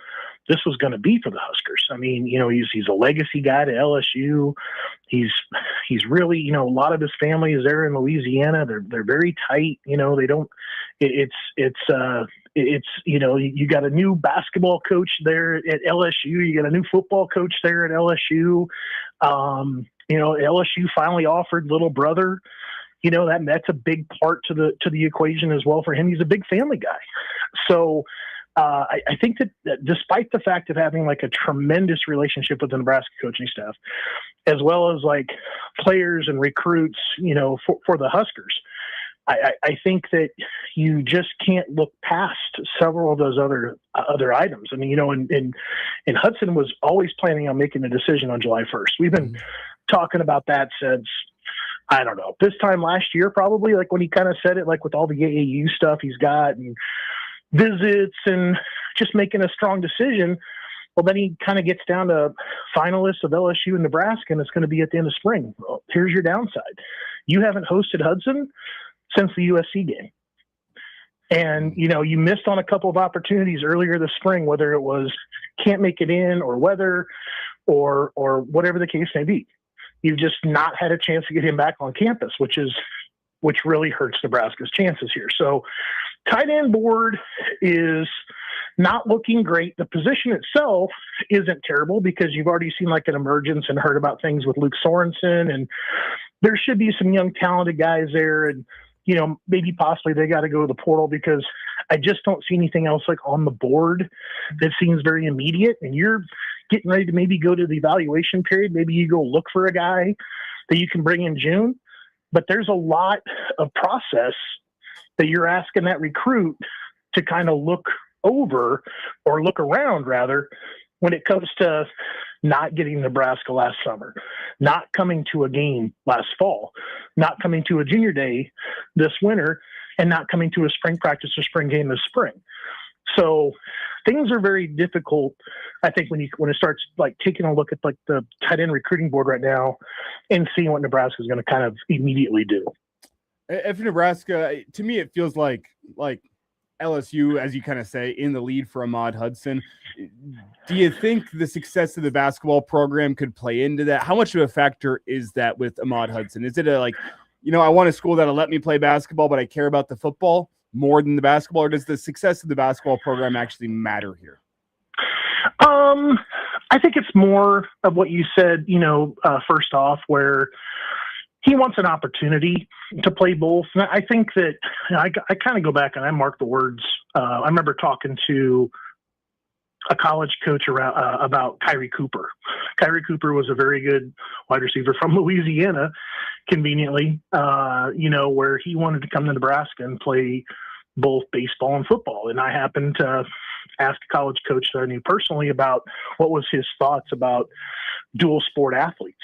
this was going to be for the Huskers. I mean, he's a legacy guy to LSU. He's really, a lot of his family is there in Louisiana. They're very tight. They don't, you got a new basketball coach there at LSU. You got a new football coach there at LSU. LSU finally offered little brother. That's a big part to the equation as well for him. He's a big family guy. So I think that despite the fact of having like a tremendous relationship with the Nebraska coaching staff, as well as like players and recruits, for the Huskers, I think that you just can't look past several of those other items. I mean, and Hudson was always planning on making a decision on July 1st. We've been talking about that since, I don't know, this time last year, probably, like when he kind of said it, like with all the AAU stuff he's got and visits and just making a strong decision. Well, then he kind of gets down to finalists of LSU and Nebraska, and it's going to be at the end of spring. Well, here's your downside. You haven't hosted Hudson since the USC game. And, you missed on a couple of opportunities earlier this spring, whether it was can't make it in or weather or whatever the case may be. You've just not had a chance to get him back on campus, which really hurts Nebraska's chances here. So tight end board is not looking great. The position itself isn't terrible because you've already seen like an emergence and heard about things with Luke Sorensen, and there should be some young talented guys there. And, maybe possibly they got to go to the portal because I just don't see anything else like on the board that seems very immediate. And you're getting ready to maybe go to the evaluation period. Maybe you go look for a guy that you can bring in June, but there's a lot of process that you're asking that recruit to kind of look over or look around rather when it comes to not getting Nebraska last summer, not coming to a game last fall, not coming to a junior day this winter, and not coming to a spring practice or spring game this spring. So things are very difficult, I think, when it starts like taking a look at like the tight end recruiting board right now and seeing what Nebraska is going to kind of immediately do.
If Nebraska, to me, it feels like LSU, as you kind of say, in the lead for Ahmad Hudson. Do you think the success of the basketball program could play into that? How much of a factor is that with Ahmad Hudson? Is it I want a school that'll let me play basketball, but I care about the football more than the basketball, or does the success of the basketball program actually matter here?
I think it's more of what you said, first off, where he wants an opportunity to play both. And I think that I kind of go back and I mark the words. I remember talking to a college coach about Kyrie Cooper. Kyrie Cooper was a very good wide receiver from Louisiana, conveniently, where he wanted to come to Nebraska and play both baseball and football. And I happened to ask a college coach that I knew personally about what was his thoughts about dual sport athletes.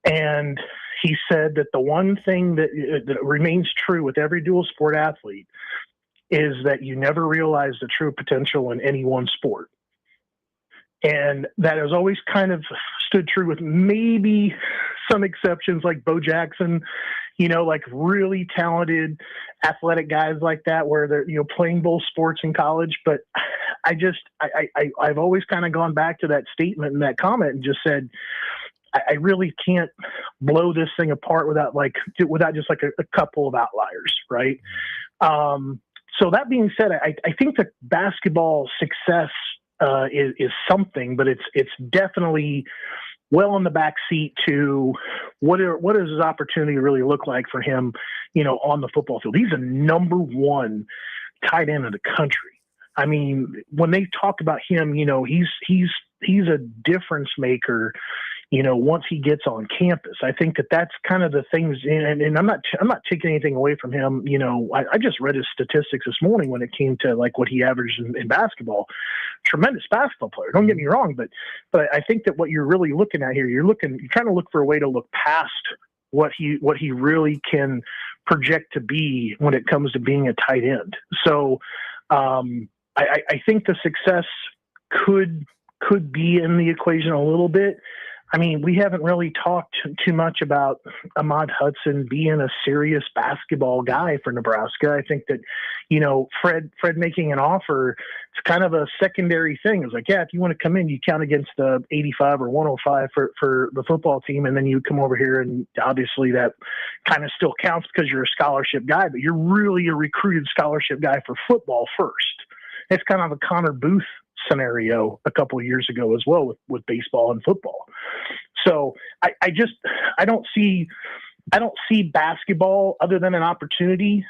And he said that the one thing that remains true with every dual sport athlete is that you never realize the true potential in any one sport. And that has always kind of stood true with maybe some exceptions like Bo Jackson, like really talented athletic guys like that, where they're, playing both sports in college. But I've always kind of gone back to that statement and that comment and just said, I really can't blow this thing apart without just like a couple of outliers. Right. So that being said, I think that basketball success is something, but it's definitely well in the back seat to what does his opportunity really look like for him, on the football field. He's a number one tight end in the country. I mean, when they talk about him, he's a difference maker, once he gets on campus. I think that's kind of the things, and I'm not taking anything away from him. I just read his statistics this morning when it came to like what he averaged in basketball. Tremendous basketball player. Don't get me wrong, but I think that what you're really looking at here, you're trying to look for a way to look past what he really can project to be when it comes to being a tight end. So I think the success could be in the equation a little bit. I mean, we haven't really talked too much about Ahmad Hudson being a serious basketball guy for Nebraska. I think that, Fred making an offer, it's kind of a secondary thing. It's like, yeah, if you want to come in, you count against the 85 or 105 for the football team, and then you come over here, and obviously that kind of still counts because you're a scholarship guy, but you're really a recruited scholarship guy for football first. It's kind of a Connor Booth scenario a couple of years ago as well with baseball and football. So I don't see basketball, other than an opportunity,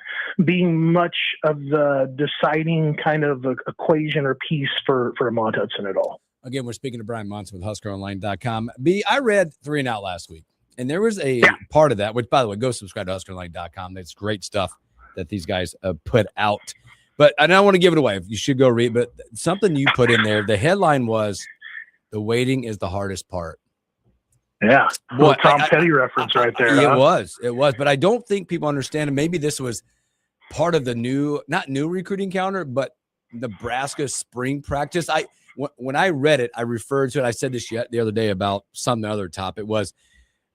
being much of the deciding kind of equation or piece for Ahmad Hudson at all.
Again, we're speaking to Brian Monson with HuskerOnline.com. I read 3 and Out last week, and there was a part of that, which, by the way, go subscribe to HuskerOnline.com. That's great stuff that these guys put out. But I don't want to give it away. You should go read. But something you put in there, the headline was, "The waiting is the hardest part."
Yeah. Well, Tom Petty reference right there.
It was. But I don't think people understand. And maybe this was part of the not new recruiting calendar, but Nebraska spring practice. When I read it, I referred to it. I said this the other day about some other topic. It was,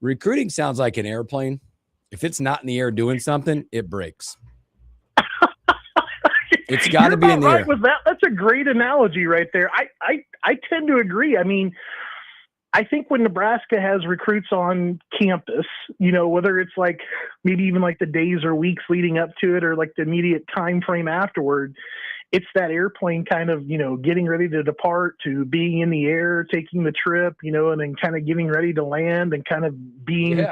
recruiting sounds like an airplane. If it's not in the air doing something, it breaks. It's got to be in the air.
With that, that's a great analogy right there. I tend to agree. I mean, I think when Nebraska has recruits on campus, whether it's like maybe even like the days or weeks leading up to it, or like the immediate time frame afterward, it's that airplane kind of, getting ready to depart, to being in the air, taking the trip, and then kind of getting ready to land, and kind of being,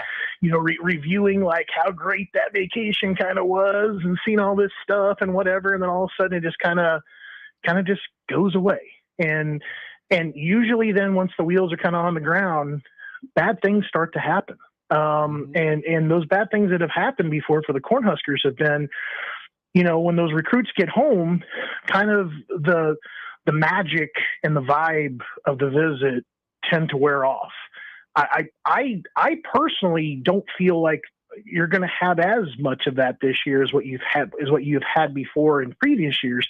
reviewing like how great that vacation kind of was, and seeing all this stuff and whatever. And then all of a sudden it just kind of just goes away. And usually then once the wheels are kind of on the ground, bad things start to happen. And those bad things that have happened before for the Cornhuskers have been, when those recruits get home, kind of the magic and the vibe of the visit tend to wear off. I personally don't feel like you're going to have as much of that this year as what you've had before in previous years,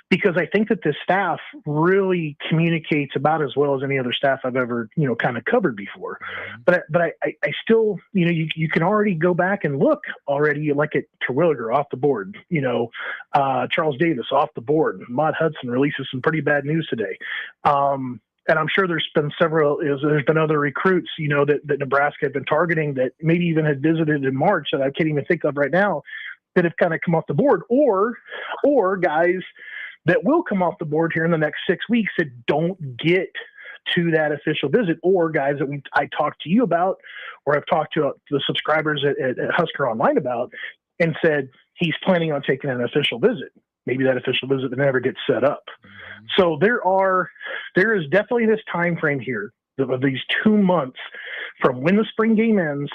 because I think that this staff really communicates about as well as any other staff I've ever, kind of covered before. But I still, you can already go back and look already, like at Terwilliger off the board, Charles Davis off the board. Ahmad Hudson releases some pretty bad news today. And I'm sure there's been other recruits, that Nebraska had been targeting that maybe even had visited in March that I can't even think of right now, that have kind of come off the board, or guys that will come off the board here in the next 6 weeks that don't get to that official visit, or guys that I talked to you about, or I've talked to the subscribers at Husker Online about, and said he's planning on taking an official visit. Maybe that official visit never gets set up. So there is definitely this time frame here of these 2 months from when the spring game ends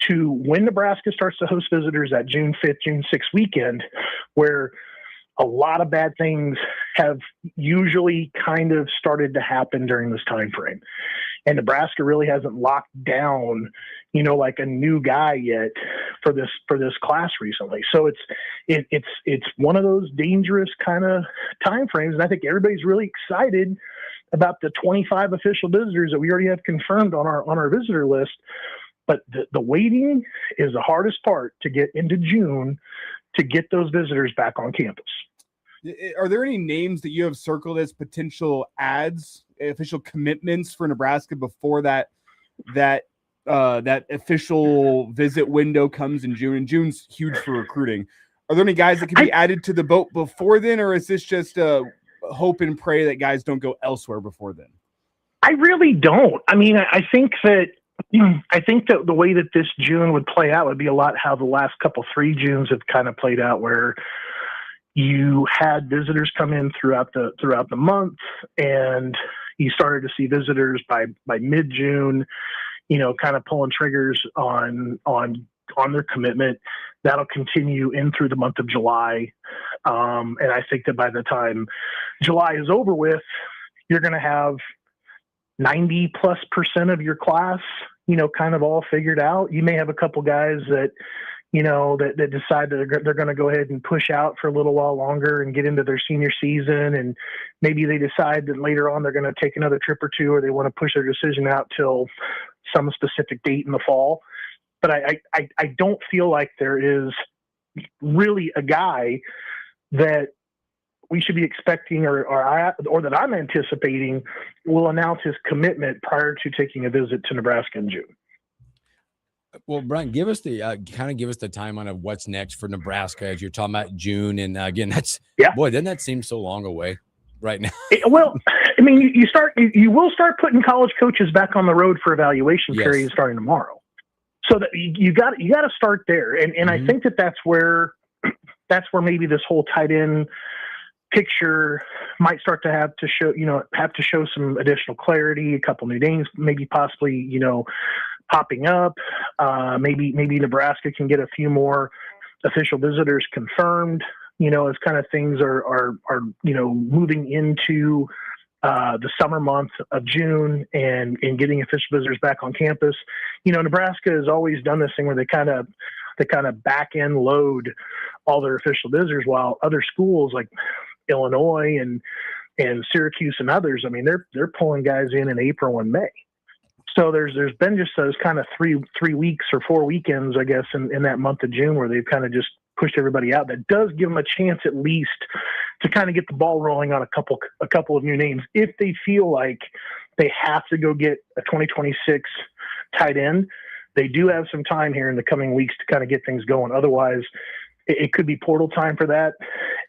to when Nebraska starts to host visitors that June 5th, June 6th weekend, where a lot of bad things have usually kind of started to happen during this time frame. And Nebraska really hasn't locked down, like a new guy yet for this class recently. So it's one of those dangerous kind of time frames. And I think everybody's really excited about the 25 official visitors that we already have confirmed on our visitor list. But the waiting is the hardest part to get into June to get those visitors back on campus.
Are there any names that you have circled as potential adds, official commitments for Nebraska before that official visit window comes in June? And June's huge for recruiting. Are there any guys that can be added to the boat before then, or is this just a hope and pray that guys don't go elsewhere before then?
I really don't. I mean, I think that the way that this June would play out would be a lot how the last couple 3 Junes have kind of played out, where you had visitors come in throughout the month, and you started to see visitors by mid-June, kind of pulling triggers on their commitment. That'll continue in through the month of July. And I think that by the time July is over with, you're going to have 90+% of your class, kind of all figured out. You may have a couple guys that, that decide that they're going to go ahead and push out for a little while longer and get into their senior season. And maybe they decide that later on they're going to take another trip or two, or they want to push their decision out till some specific date in the fall. But I don't feel like there is really a guy that we should be expecting or that I'm anticipating will announce his commitment prior to taking a visit to Nebraska in June.
Well, Brian, give us the timeline of what's next for Nebraska as you're talking about June. And again, doesn't that seem so long away right now?
Well, I mean, you will start putting college coaches back on the road for evaluation periods starting tomorrow. So that you got to start there. And I think that's where maybe this whole tight end picture might start to have to show some additional clarity, a couple new names, maybe possibly, popping up. Maybe Nebraska can get a few more official visitors confirmed, as kind of things are moving into the summer month of June and getting official visitors back on campus. Nebraska has always done this thing where they kind of back end load all their official visitors, while other schools like Illinois and Syracuse and others, I mean, they're pulling guys in April and May. So there's been just those kind of 3 weeks or 4 weekends, I guess, in that month of June where they've kind of just pushed everybody out. That does give them a chance at least to kind of get the ball rolling on a couple of new names. If they feel like they have to go get a 2026 tight end, they do have some time here in the coming weeks to kind of get things going. Otherwise, it could be portal time for that,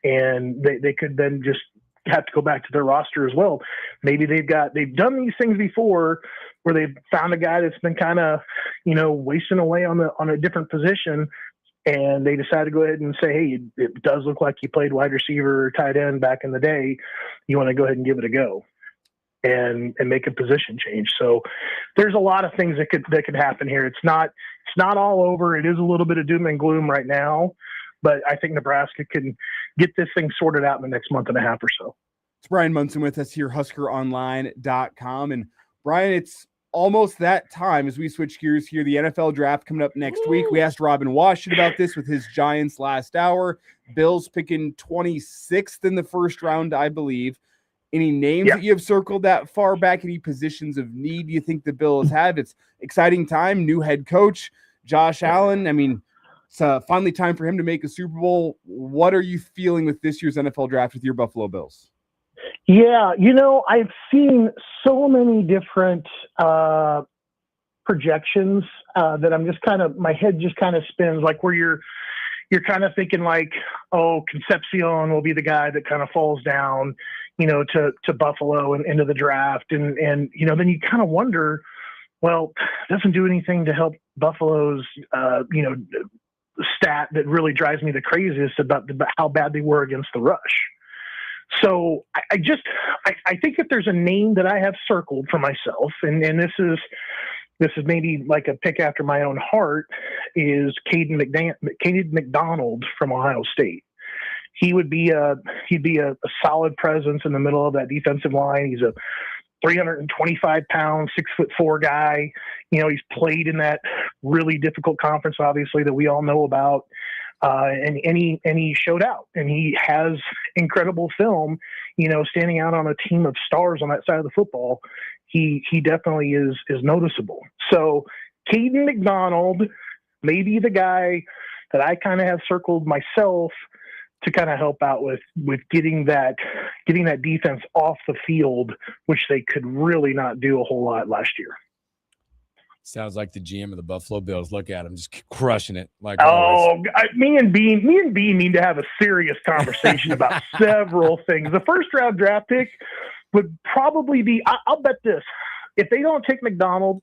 and they could then just have to go back to their roster as well. Maybe they've done these things before where they've found a guy that's been kind of, wasting away on a different position, and they decide to go ahead and say, hey, it does look like you played wide receiver or tight end back in the day. You want to go ahead and give it a go and make a position change. So there's a lot of things that could happen here. It's not all over. It is a little bit of doom and gloom right now, but I think Nebraska can get this thing sorted out in the next month and a half or so.
It's Brian Munson with us here, HuskerOnline.com. And Brian, it's almost that time as we switch gears here. The NFL draft coming up next week. We asked Robin Washington about this with his Giants last hour. Bills picking 26th in the first round, I believe. Any names that you have circled that far back? Any positions of need you think the Bills have? It's exciting time. New head coach, Josh Allen. I mean, it's finally time for him to make a Super Bowl. What are you feeling with this year's NFL draft with your Buffalo Bills?
Yeah, I've seen so many different projections that I'm just my head just kind of spins, like where you're kind of thinking like, oh, Concepcion will be the guy that kind of falls down, to Buffalo and into the draft. And then you kind of wonder, well, it doesn't do anything to help Buffalo's, stat that really drives me the craziest about how bad they were against the rush. So I think if there's a name that I have circled for myself, and this is maybe like a pick after my own heart, is Caden McDonald from Ohio State. He'd be a solid presence in the middle of that defensive line. He's a 325-pound, 6'4" guy. He's played in that really difficult conference, obviously, that we all know about. And he showed out, and he has incredible film, standing out on a team of stars on that side of the football. He definitely is noticeable. So Caden McDonald may be the guy that I kind of have circled myself to kind of help out with getting that defense off the field, which they could really not do a whole lot last year.
Sounds like the GM of the Buffalo Bills. Look at him, just crushing it.
Me and B need to have a serious conversation about several things. The first round draft pick, would probably be. I'll bet this: if they don't take McDonald,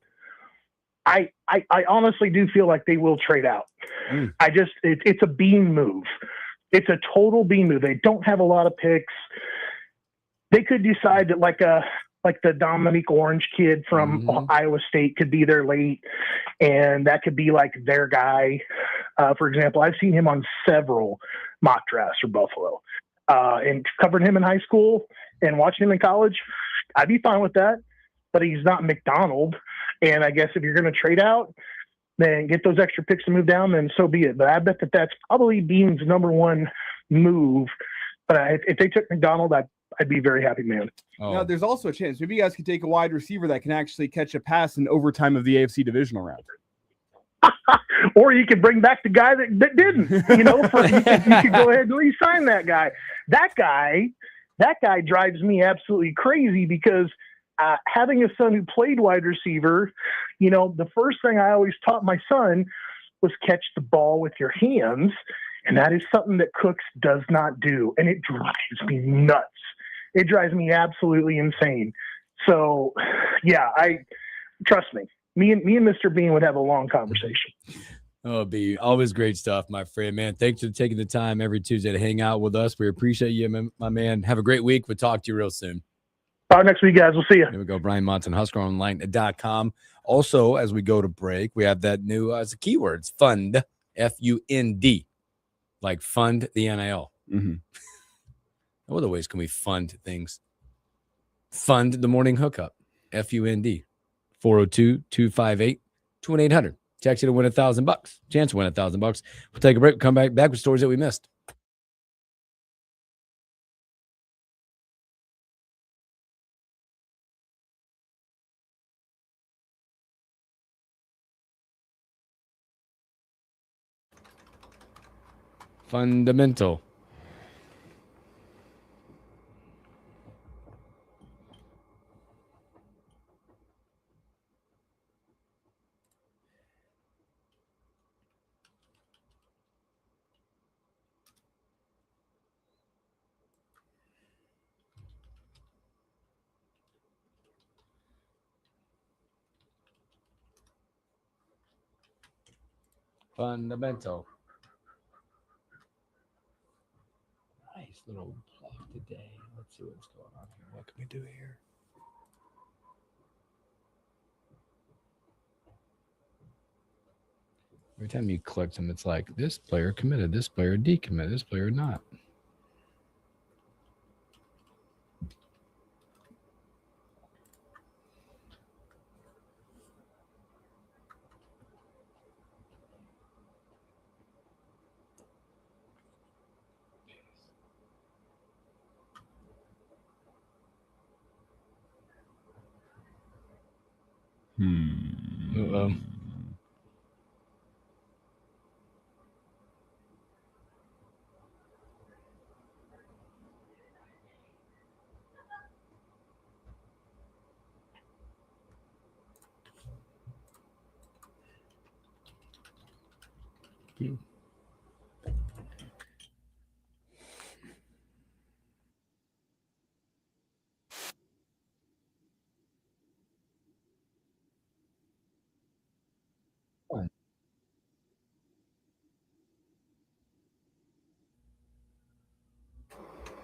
I honestly do feel like they will trade out. It's a bean move. It's a total bean move. They don't have a lot of picks. They could decide that like the Dominique Orange kid from Iowa State could be there late, and that could be like their guy. For example, I've seen him on several mock drafts for Buffalo, and covered him in high school and watching him in college. I'd be fine with that, but he's not McDonald. And I guess if you're going to trade out, then get those extra picks to move down, then so be it. But I bet that's probably Bean's number one move. But if they took McDonald, I'd be very happy, man.
Now, there's also a chance. Maybe you guys could take a wide receiver that can actually catch a pass in overtime of the AFC divisional round.
Or you could bring back the guy that didn't. You could go ahead and re-sign that guy. That guy drives me absolutely crazy because having a son who played wide receiver, the first thing I always taught my son was catch the ball with your hands. And that is something that Cooks does not do. And it drives me nuts. It drives me absolutely insane. So, yeah, trust me. Me and Mr. Bean would have a long conversation.
Oh, B, always great stuff, my friend, man. Thanks for taking the time every Tuesday to hang out with us. We appreciate you, my man. Have a great week. We'll talk to you real soon.
All right, next week, guys. We'll see you.
Here we go. Brian Monson, HuskerOnline.com. Also, as we go to break, we have that new keywords, fund, F-U-N-D, like fund the NIL. What other ways can we fund things? Fund the morning hookup, F-U-N-D, 402-258-2800. Text you to win $1,000. Chance to win $1,000. We'll take a break. Come back with stories that we missed. Fundamental. Fundamental. Nice little plug today. Let's see what's going on here. What can we do here? Every time you click them, it's like this player committed, this player decommitted, this player not. Uh-oh.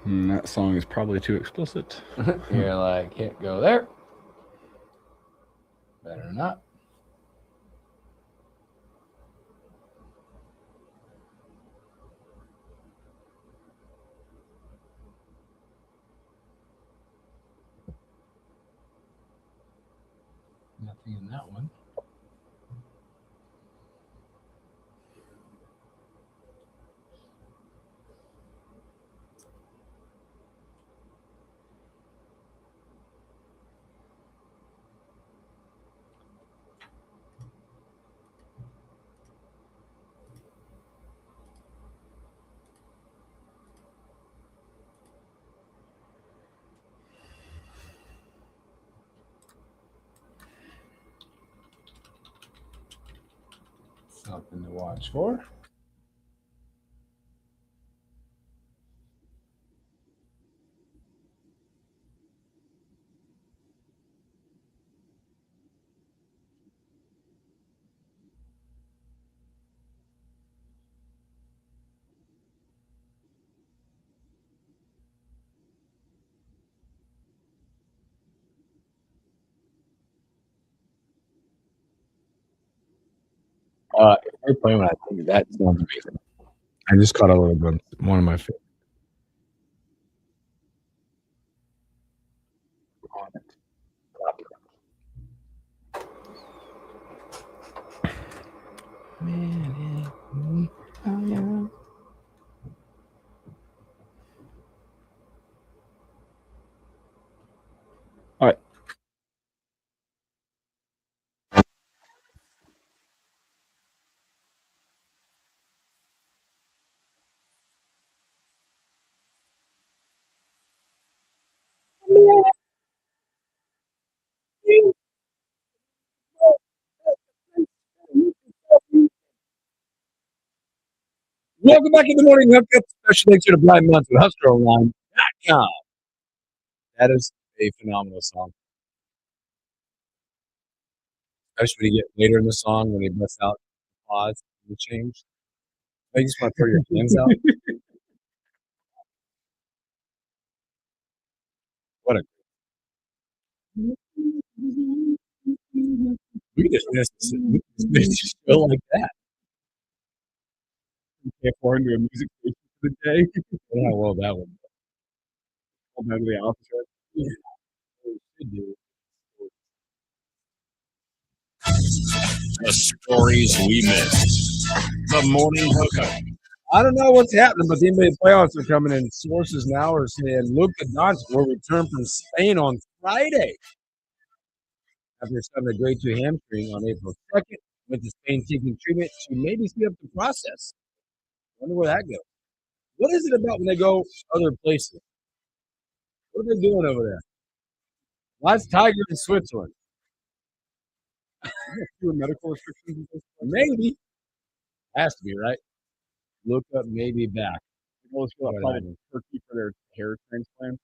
That song is probably too explicit.
You're like, can't go there. Better not. Nothing in that one. Something to watch for. If they're playing when I think that sounds amazing. I just caught a little glimpse. One of my favorites. On it.
All right.
Welcome back in the morning hookup. Special thanks to the Blind Month with HuskerOnline.com. That is a phenomenal song. Especially when you get later in the song when they bust out the pause and the change. I just want to throw your hands out. What a we could just finish the show like that.
You can't pour into a music station for the day.
Yeah, well, that one.
Hold on to the office.
Yeah. We should do.
The stories we missed. The morning hookup.
I don't know what's happening, but the NBA playoffs are coming in. Sources now are saying Luka Doncic will return from Spain on Friday after suffering a grade 2 hamstring on April 2nd, with the Spain seeking treatment to maybe speed up the process. Wonder where that goes. What is it about when they go other places? What are they doing over there? Why's Tiger in Switzerland?
Fewer medical restrictions.
Maybe. Has to be, right? Look up, maybe back.
Most people apply to Turkey for their hair transplants.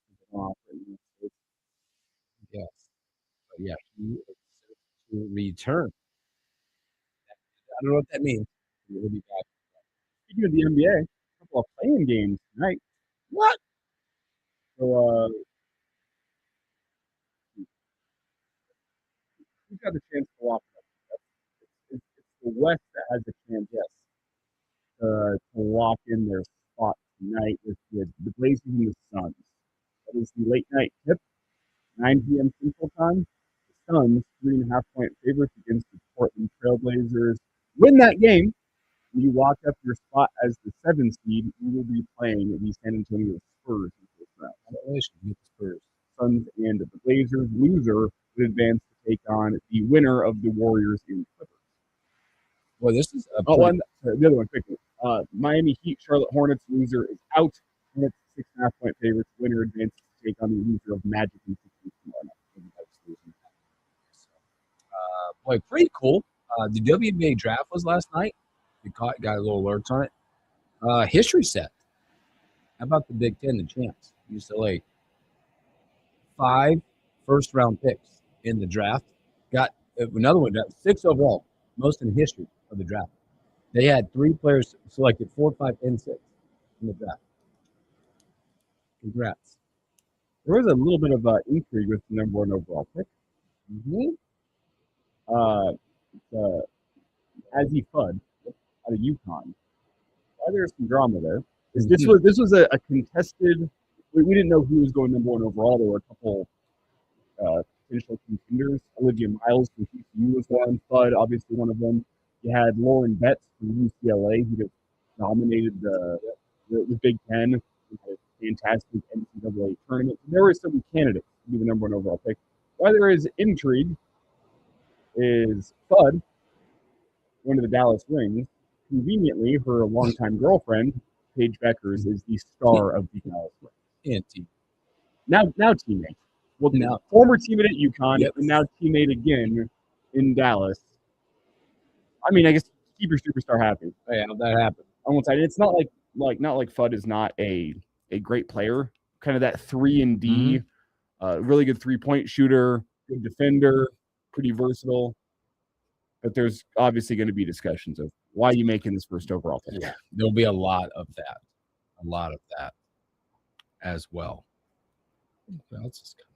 Yes. But yeah, he is set to return. I don't know what that means. He'll be back.
Speaking of the NBA, a couple of playing games tonight.
What?
So, who's got the chance to lock it up? It's the West that has the chance, yes, to lock in their spot tonight with the Blazers and the Suns. That is the late night tip, 9 p.m. Central Time. The Suns, 3.5-point favorites against the Portland Trailblazers. Win that game, and you lock up your spot as the 7th seed. You will be playing the San Antonio Spurs in this round.
Congratulations, the Spurs.
Suns and the Blazers. Loser would advance to take on the winner of the Warriors and Clippers.
Well, this is a
the other one quickly. Miami Heat, Charlotte Hornets. Loser is out. And it's 6.5-point favorites. Winner advances to take on the loser of Magic and Sixers tomorrow night.
Boy, pretty cool. The WNBA draft was last night. We got a little alerts on it. History set. How about the Big Ten, the champs? UCLA. 5 first-round picks in the draft. Got another one, 6 overall, most in history of the draft. They had 3 players selected, 4, 5, and 6 in the draft. Congrats.
There was a little bit of intrigue with the number 1 overall pick. Azzy Fudd out of UConn. There's some drama there. This was a contested. We didn't know who was going number 1 overall. There were a couple potential contenders. Olivia Miles from TCU was one. Fudd, obviously one of them. You had Lauren Betts from UCLA, who just dominated the Big Ten with a fantastic NCAA tournament. There were some candidates to be the number 1 overall pick. Why there is intrigue is Fudd, going to the Dallas Wings. Conveniently, her longtime girlfriend, Paige Beckers, is the star of the Dallas Wings. Now teammate. Well, now former teammate at UConn, and now teammate again in Dallas. I mean, I guess keep your superstar happy.
Yeah, that happened.
On one side, it's not like Fudd is not a great player. Kind of that 3-and-D, really good 3-point shooter, good defender, pretty versatile. But there's obviously going to be discussions of why are you making this first overall pick.
Yeah, there'll be a lot of that as well. What else is coming?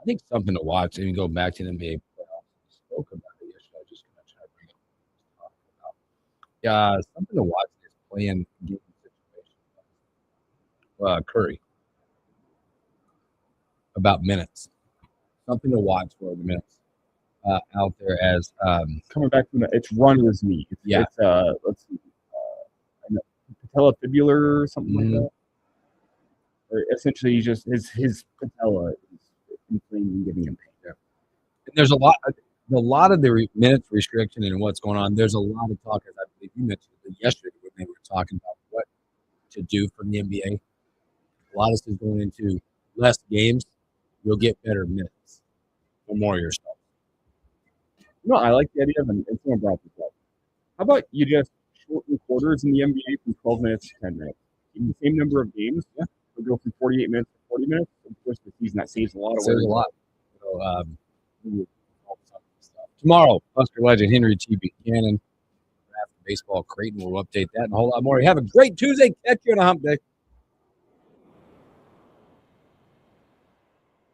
I think something to watch. I mean, go back to the NBA playoffs. I spoke about it yesterday. I just gonna try to bring it up. Yeah, something to watch is playing game situation. Curry about minutes. Something to watch for the minutes out there as
coming back from it's runner's knee.
Yeah.
It's let's see, patellofibular or something like that. Or essentially, just his patella is inflamed and giving him pain.
Yeah. And there's a lot of the minutes restriction and what's going on. There's a lot of talk, as I believe you mentioned it yesterday when they were talking about what to do for the NBA. A lot of this is going into less games. You'll get better minutes for more of your stuff.
No, I like the idea of, and someone brought this up. How about you just shorten quarters in the NBA from 12 minutes to 10 minutes? Even the same number of games. Yeah. We'll go from 48 minutes to 40 minutes. Of course, the season, that saves a lot of work.
Saves a lot. So, tomorrow, Husker legend Henry T. Buchanan, Baseball Creighton will update that and a whole lot more. You have a great Tuesday. Catch you on a hump day.